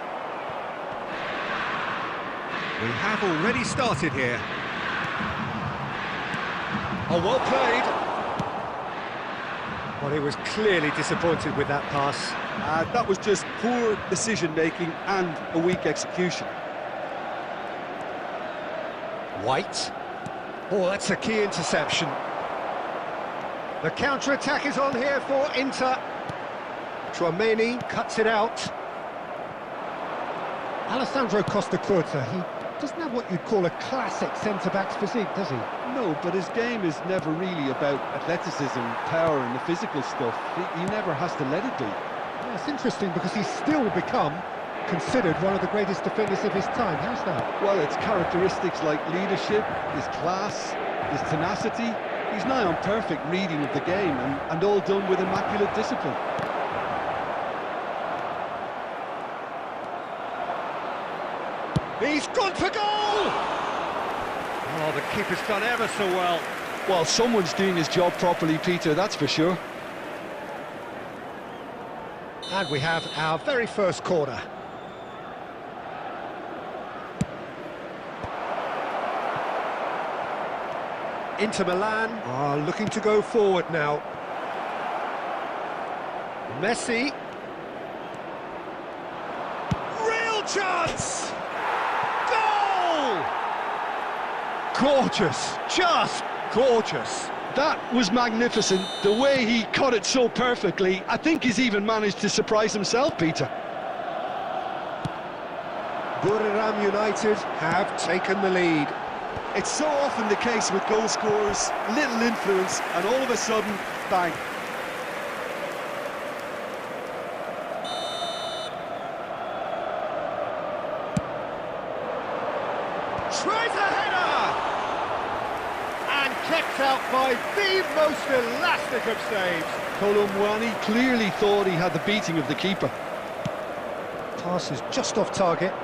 S1: We have already started here. Oh, well played. Well, he was clearly disappointed with that pass.
S3: That was just poor decision-making and a weak execution.
S1: White. Oh, that's a key interception. The counter-attack is on here for Inter. Tchouaméni cuts it out. Alessandro Costacurta, he doesn't have what you'd call a classic centre-back's physique, does he?
S3: No, but his game is never really about athleticism, power and the physical stuff. He never has to let it be.
S1: Yeah, it's interesting because he's still become considered one of the greatest defenders of his time. How's that?
S3: Well, it's characteristics like leadership, his class, his tenacity. He's nigh on perfect reading of the game and all done with immaculate discipline.
S1: He's gone for goal! Oh, the keeper's done ever so well.
S3: Well, someone's doing his job properly, Peter, that's for sure.
S1: And we have our very first corner. Inter Milan are looking to go forward now. Messi. Real chance! Goal! Gorgeous, just gorgeous.
S3: That was magnificent. The way he cut it so perfectly, I think he's even managed to surprise himself, Peter.
S1: Buriram United have taken the lead.
S3: It's so often the case with goal scorers, little influence, and all of a sudden, bang.
S1: Tries a header! And kept out by the most elastic of saves.
S3: Kolo Muani clearly thought he had the beating of the keeper.
S1: Pass is just off target.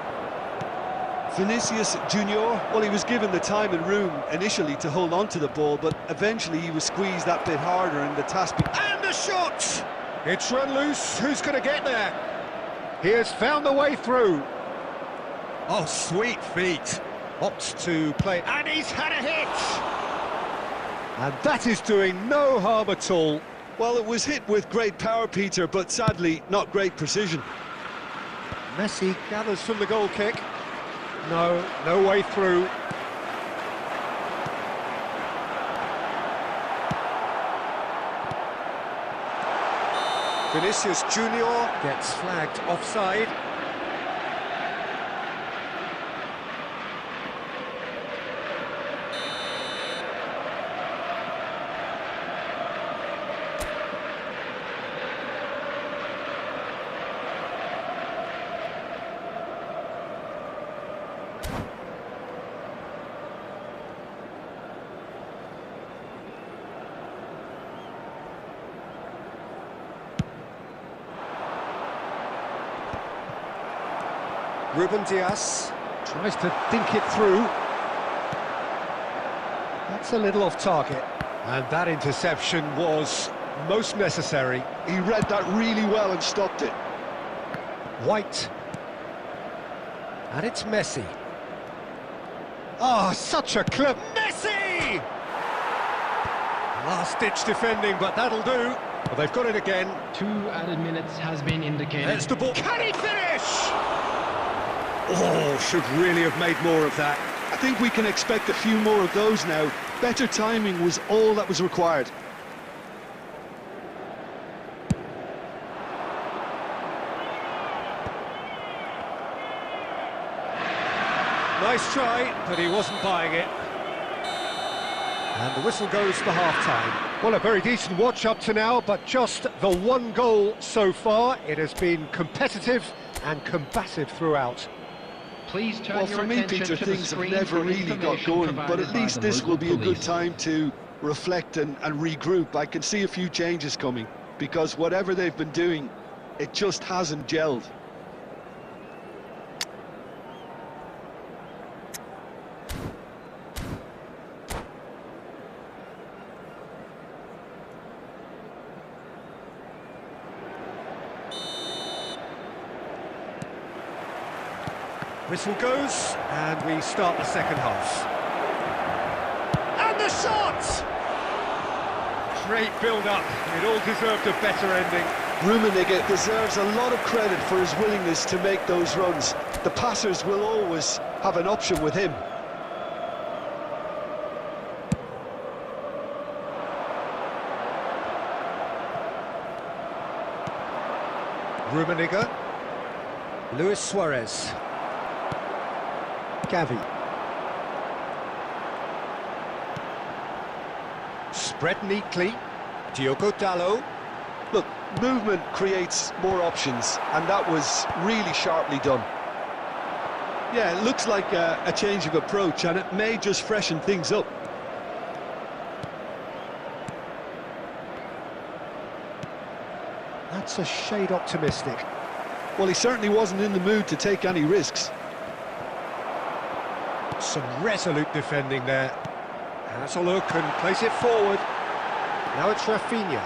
S3: Vinicius Junior, well, he was given the time and room initially to hold on to the ball, but eventually he was squeezed that bit harder and the task...
S1: And the shot! It's run loose. Who's going to get there? He has found the way through. Oh, sweet feet. Opts to play, and he's had a hit! And that is doing no harm at all.
S3: Well, it was hit with great power, Peter, but sadly, not great precision.
S1: Messi gathers from the goal kick. No way through. Vinicius Junior gets flagged offside. Ruben Dias tries to dink it through. That's a little off target. And that interception was most necessary.
S3: He read that really well and stopped it.
S1: White. And it's Messi. Oh, such a clip. Messi! Last-ditch defending, but that'll do. Well, they've got it again.
S5: 2 added minutes has been indicated.
S1: There's the ball. Can he finish? Oh, should really have made more of that.
S3: I think we can expect a few more of those now. Better timing was all that was required.
S1: Nice try, but he wasn't buying it. And the whistle goes for half-time. Well, a very decent watch up to now, but just the one goal so far. It has been competitive, and combative throughout.
S5: Please turn
S3: Well,
S5: your
S3: for me,
S5: attention
S3: Peter,
S5: to the
S3: things have
S5: screen
S3: never
S5: for
S3: really got
S5: information
S3: going, but
S5: provided
S3: at
S5: by
S3: least
S5: the
S3: this
S5: local
S3: will be a good
S5: police.
S3: time to reflect and regroup. I can see a few changes coming, because whatever they've been doing, it just hasn't gelled.
S1: Whistle goes, and we start the second half. And the shot! Great build-up. It all deserved a better ending.
S3: Rummenigge deserves a lot of credit for his willingness to make those runs. The passers will always have an option with him.
S1: Rummenigge. Luis Suarez. Gavi. Spread neatly. Diogo Dalot.
S3: Look, movement creates more options, and that was really sharply done. Yeah, it looks like a change of approach, and it may just freshen things up.
S1: That's a shade optimistic.
S3: Well, he certainly wasn't in the mood to take any risks.
S1: Some resolute defending there. Has a look and plays it forward. Now it's Rafinha.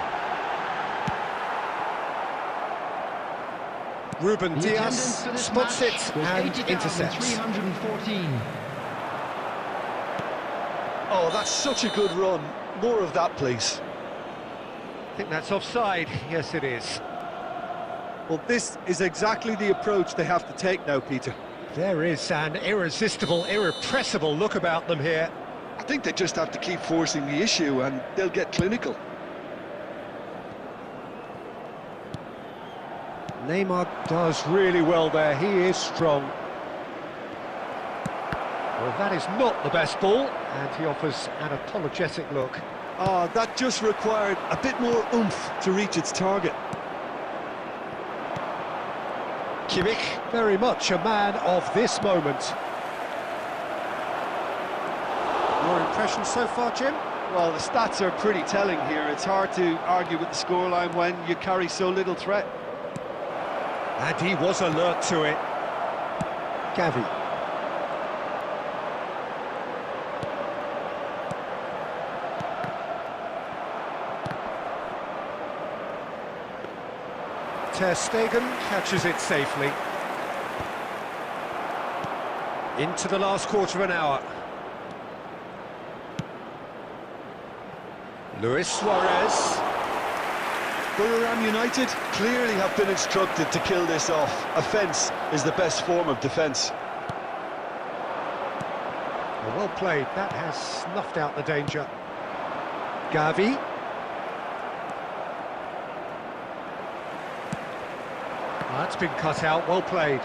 S1: Ruben
S5: The
S1: Diaz
S5: attendance for this
S1: spots
S5: match
S1: it
S5: was
S1: and intercepts.
S5: 80,314.
S3: Oh, that's such a good run. More of that, please.
S1: I think that's offside. Yes, it is.
S3: Well, this is exactly the approach they have to take now, Peter.
S1: There is an irresistible, irrepressible look about them here.
S3: I think they just have to keep forcing the issue, and they'll get clinical.
S1: Neymar does really well there. He is strong. Well, that is not the best ball, and he offers an apologetic look.
S3: Oh, that just required a bit more oomph to reach its target.
S1: Kimmich, very much a man of this moment. Your impression so far, Jim?
S3: Well, the stats are pretty telling here. It's hard to argue with the scoreline when you carry so little threat.
S1: And he was alert to it. Gavi. Ter Stegen catches it safely. Into the last quarter of an hour. Luis Suarez.
S3: Borough United clearly have been instructed to kill this off. Offence is the best form of defence.
S1: Well played, that has snuffed out the danger. Gavi. That's been cut out, well played.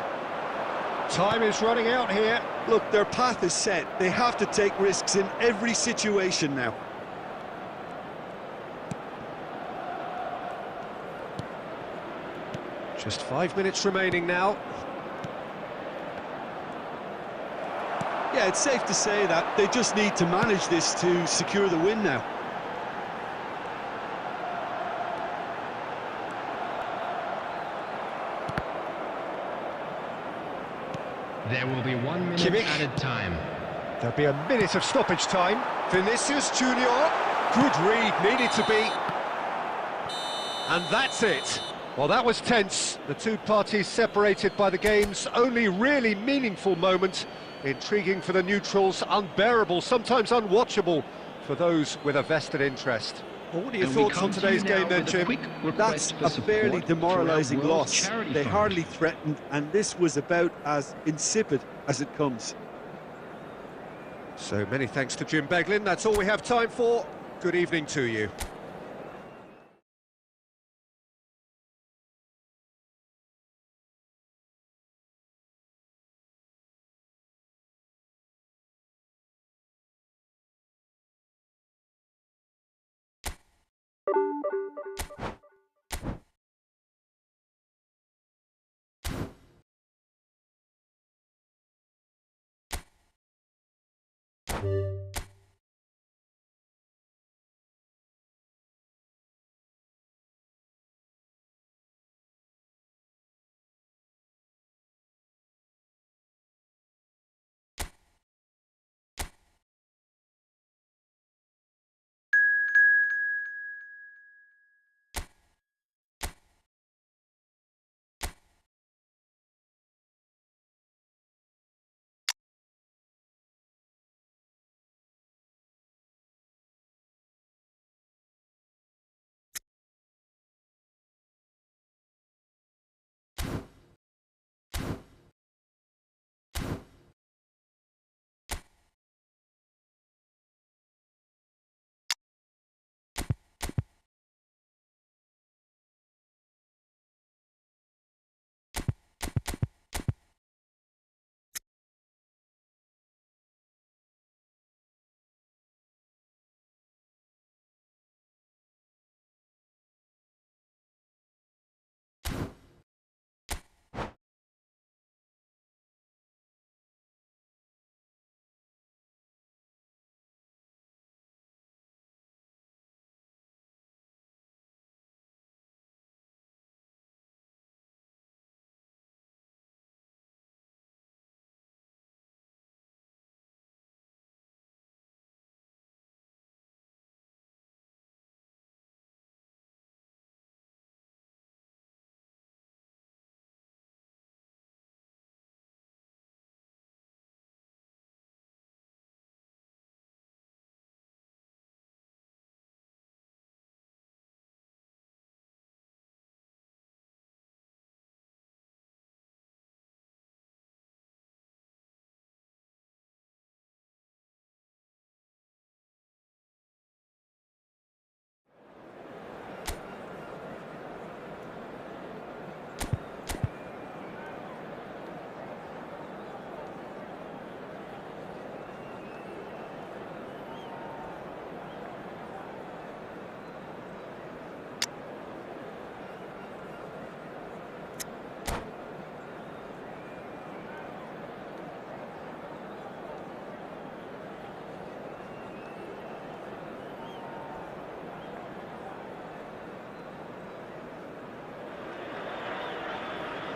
S1: Time is running out here.
S3: Look, their path is set. They have to take risks in every situation now.
S1: Just 5 minutes remaining now.
S3: Yeah, it's safe to say that they just need to manage this to secure the win now.
S5: There will be 1 minute
S1: Kimmich.
S5: added time.
S1: There'll be a minute of stoppage time. Vinicius Junior. Good read, needed to be. And that's it. Well, that was tense. The two parties separated by the game's only really meaningful moment. Intriguing for the neutrals, unbearable, sometimes unwatchable for those with a vested interest. Well, what are your thoughts on today's game then, Jim?
S3: That's a fairly demoralising loss. They hardly threatened, and this was about as insipid as it comes.
S1: So many thanks to Jim Beglin. That's all we have time for. Good evening to you.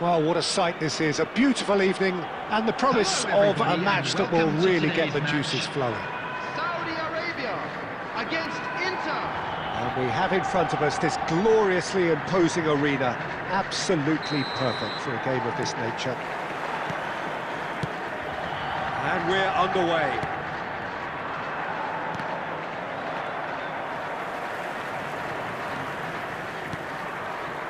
S1: Well, what a sight this is. A beautiful evening and the promise of a match that will really get the juices flowing.
S5: Saudi Arabia against Inter.
S1: And we have in front of us this gloriously imposing arena. Absolutely perfect for a game of this nature. And we're underway.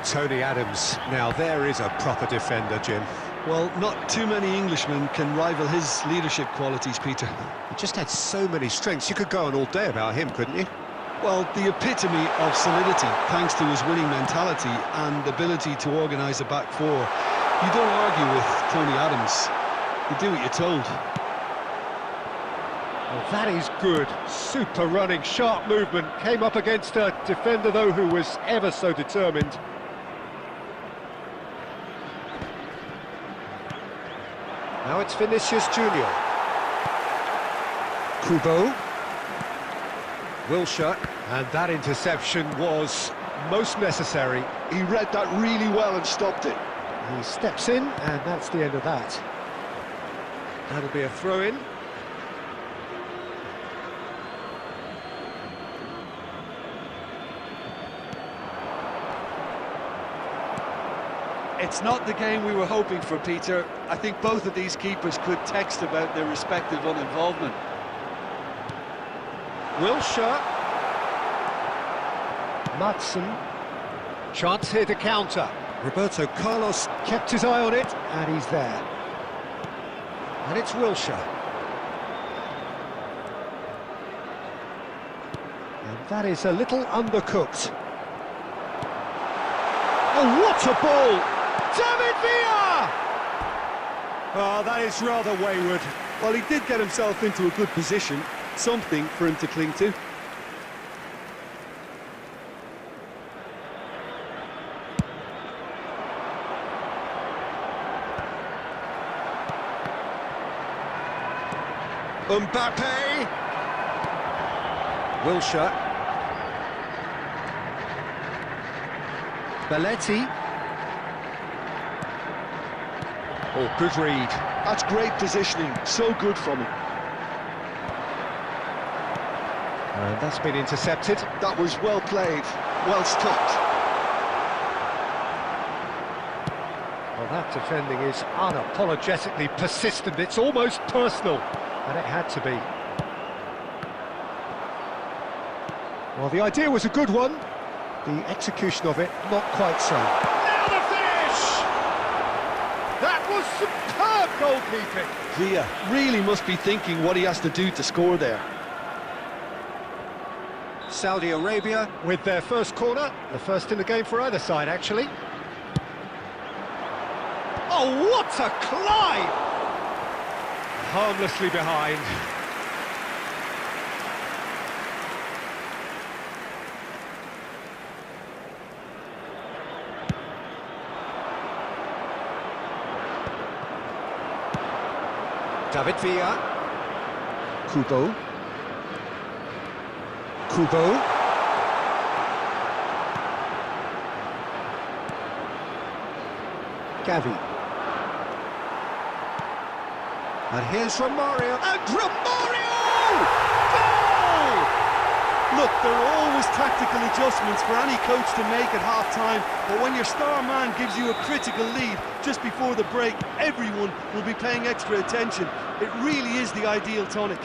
S1: Tony Adams. Now there is a proper defender, Jim.
S3: Well, not too many Englishmen can rival his leadership qualities, Peter.
S1: He just had so many strengths. You could go on all day about him, couldn't you?
S3: Well, the epitome of solidity, thanks to his winning mentality and ability to organise a back four. You don't argue with Tony Adams. You do what you're told.
S1: Well, that is good. Super running, sharp movement. Came up against a defender, though, who was ever so determined. Now it's Vinicius Junior. Kubo. Wilshere. And that interception was most necessary.
S3: He read that really well and stopped it.
S1: He steps in, and that's the end of that. That'll be a throw-in.
S3: It's not the game we were hoping for, Peter. I think both of these keepers could text about their respective uninvolvement.
S1: Wilshere. Madsen. Chance here to counter. Roberto Carlos kept his eye on it, and he's there. And it's Wilshere. And that is a little undercooked. Oh, what a ball! David Villa! Oh, that is rather wayward.
S3: Well, he did get himself into a good position, something for him to cling to.
S1: Mbappe. Wilshere. Belletti. Oh, good read.
S3: That's great positioning, so good from him.
S1: And that's been intercepted.
S3: That was well played, well stopped.
S1: Well, that defending is unapologetically persistent. It's almost personal, and it had to be. Well, the idea was a good one. The execution of it, not quite so.
S6: Now the finish! That was superb goalkeeping.
S3: Villa really must be thinking what he has to do to score there.
S1: Saudi Arabia with their first corner, the first in the game for either side, actually.
S6: Oh, what a climb!
S1: Harmlessly behind. David Villa. Kubo. Gavi. And here's Romario.
S6: And Romario! Goal!
S3: Look, there are always tactical adjustments for any coach to make at half-time, but when your star man gives you a critical lead just before the break, everyone will be paying extra attention. It really is the ideal tonic.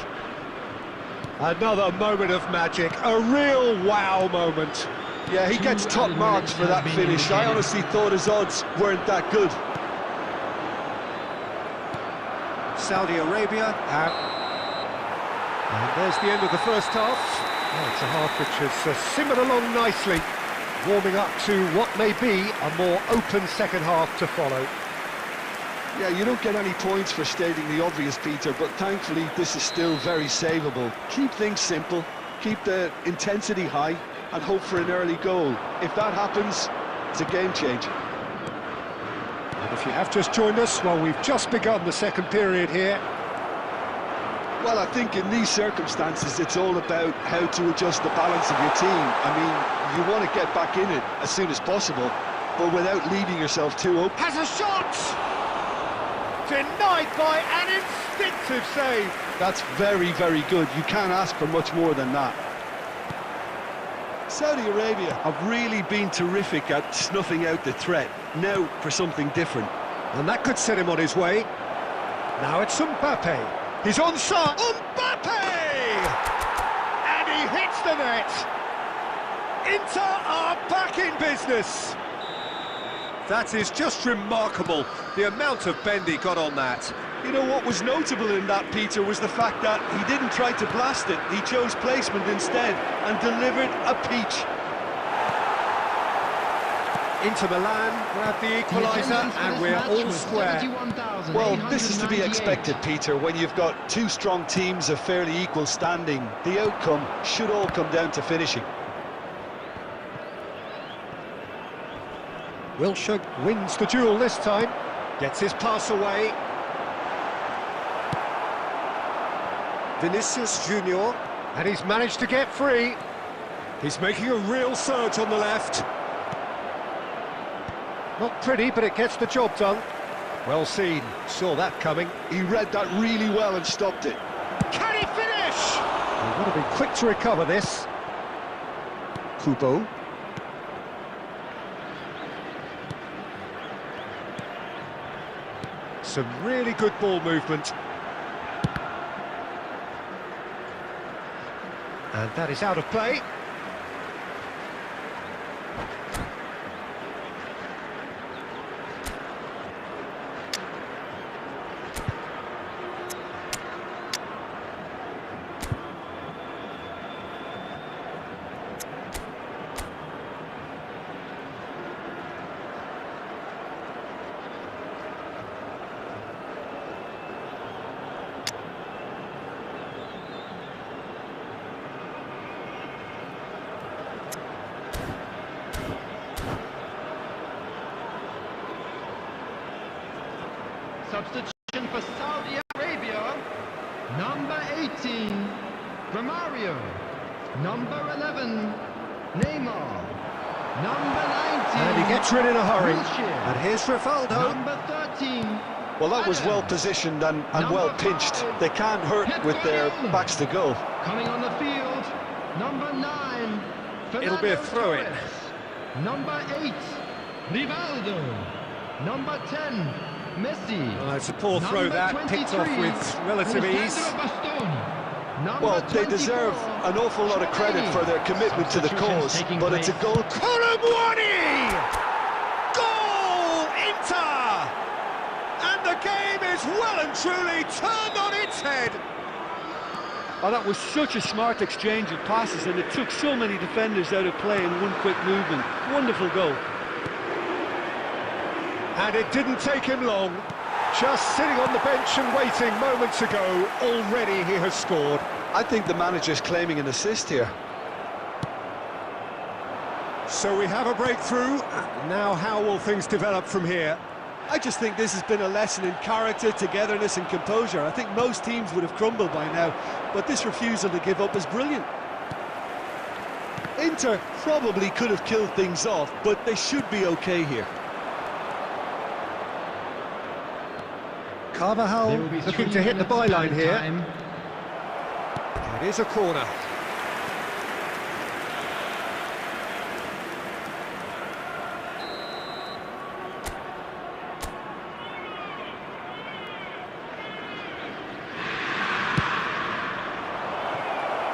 S1: Another moment of magic, a real wow moment.
S3: Yeah, he gets top marks for that finish. I honestly thought his odds weren't that good.
S1: Saudi Arabia out. And there's the end of the first half. Well, it's a half which has simmered along nicely, warming up to what may be a more open second half to follow.
S3: Yeah, you don't get any points for stating the obvious, Peter, but thankfully this is still very savable. Keep things simple, keep the intensity high, and hope for an early goal. If that happens, it's a game changer.
S1: And if you have just joined us, well, we've just begun the second period here.
S3: Well, I think in these circumstances, it's all about how to adjust the balance of your team. I mean, you want to get back in it as soon as possible, but without leaving yourself too open.
S6: Has a shot! Denied by an instinctive save.
S3: That's very, very good. You can't ask for much more than that. Saudi Arabia have really been terrific at snuffing out the threat. Now for something different.
S1: And that could set him on his way. Now it's Mbappe. He's onside.
S6: Mbappe! And he hits the net. Inter are back in business.
S1: That is just remarkable, the amount of bend he got on that.
S3: You know what was notable in that, Peter, was the fact that he didn't try to blast it. He chose placement instead and delivered a peach.
S1: Inter Milan grab the equaliser and we're all square.
S3: Well, this is to be expected, Peter, when you've got two strong teams of fairly equal standing. The outcome should all come down to finishing.
S1: Wilshere wins the duel this time, gets his pass away. Vinicius Junior, and he's managed to get free. He's making a real surge on the left. Not pretty, but it gets the job done. Well seen, saw that coming.
S3: He read that really well and stopped it.
S6: Can he finish?
S1: He's got to be quick to recover this. Kubo. Some really good ball movement. And that is out of play.
S5: Substitution for Saudi Arabia, number Number 11, Neymar. Number 19.
S1: And he gets rid in a hurry.
S5: Wilshere.
S1: And here's Rivaldo.
S5: Number 13.
S3: Well, that was
S5: Adams.
S3: well positioned and well
S5: Number
S3: pinched.
S5: 5.
S3: They can't hurt with their backs to goal.
S5: Coming on the field, number 9.
S1: It'll be a
S5: Fernando
S1: throw-in.
S5: Torres. Number 8, Rivaldo. Number 10, Messi.
S1: Oh, it's a poor throw that, picked off with relative ease.
S3: Well, they deserve an awful lot of credit for their commitment to the cause, but it's a goal.
S1: Colomboigny! Goal! Inter! And the game is well and truly turned on its head.
S2: Oh, that was such a smart exchange of passes, and it took so many defenders out of play in one quick movement. Wonderful goal.
S1: And it didn't take him long. Just sitting on the bench and waiting moments ago, already he has scored.
S3: I think the manager's claiming an assist here.
S1: So we have a breakthrough. Now how will things develop from here?
S3: I just think this has been a lesson in character, togetherness and composure. I think most teams would have crumbled by now, but this refusal to give up is brilliant. Inter probably could have killed things off, but they should be okay here.
S1: Carvajal looking to hit the byline here.
S5: Time.
S1: It is a corner.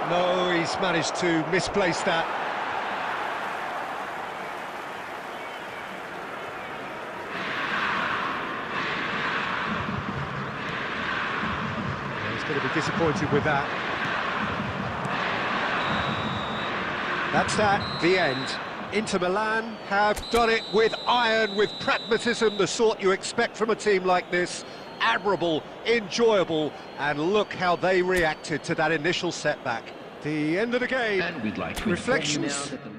S1: No, he's managed to misplace that. He's going to be disappointed with that. That's that, the end. Inter Milan have done it with iron, with pragmatism, the sort you expect from a team like this. Admirable, enjoyable, and look how they reacted to that initial setback. The end of the game.
S4: And we'd like to
S1: Reflections.
S4: inform you now that the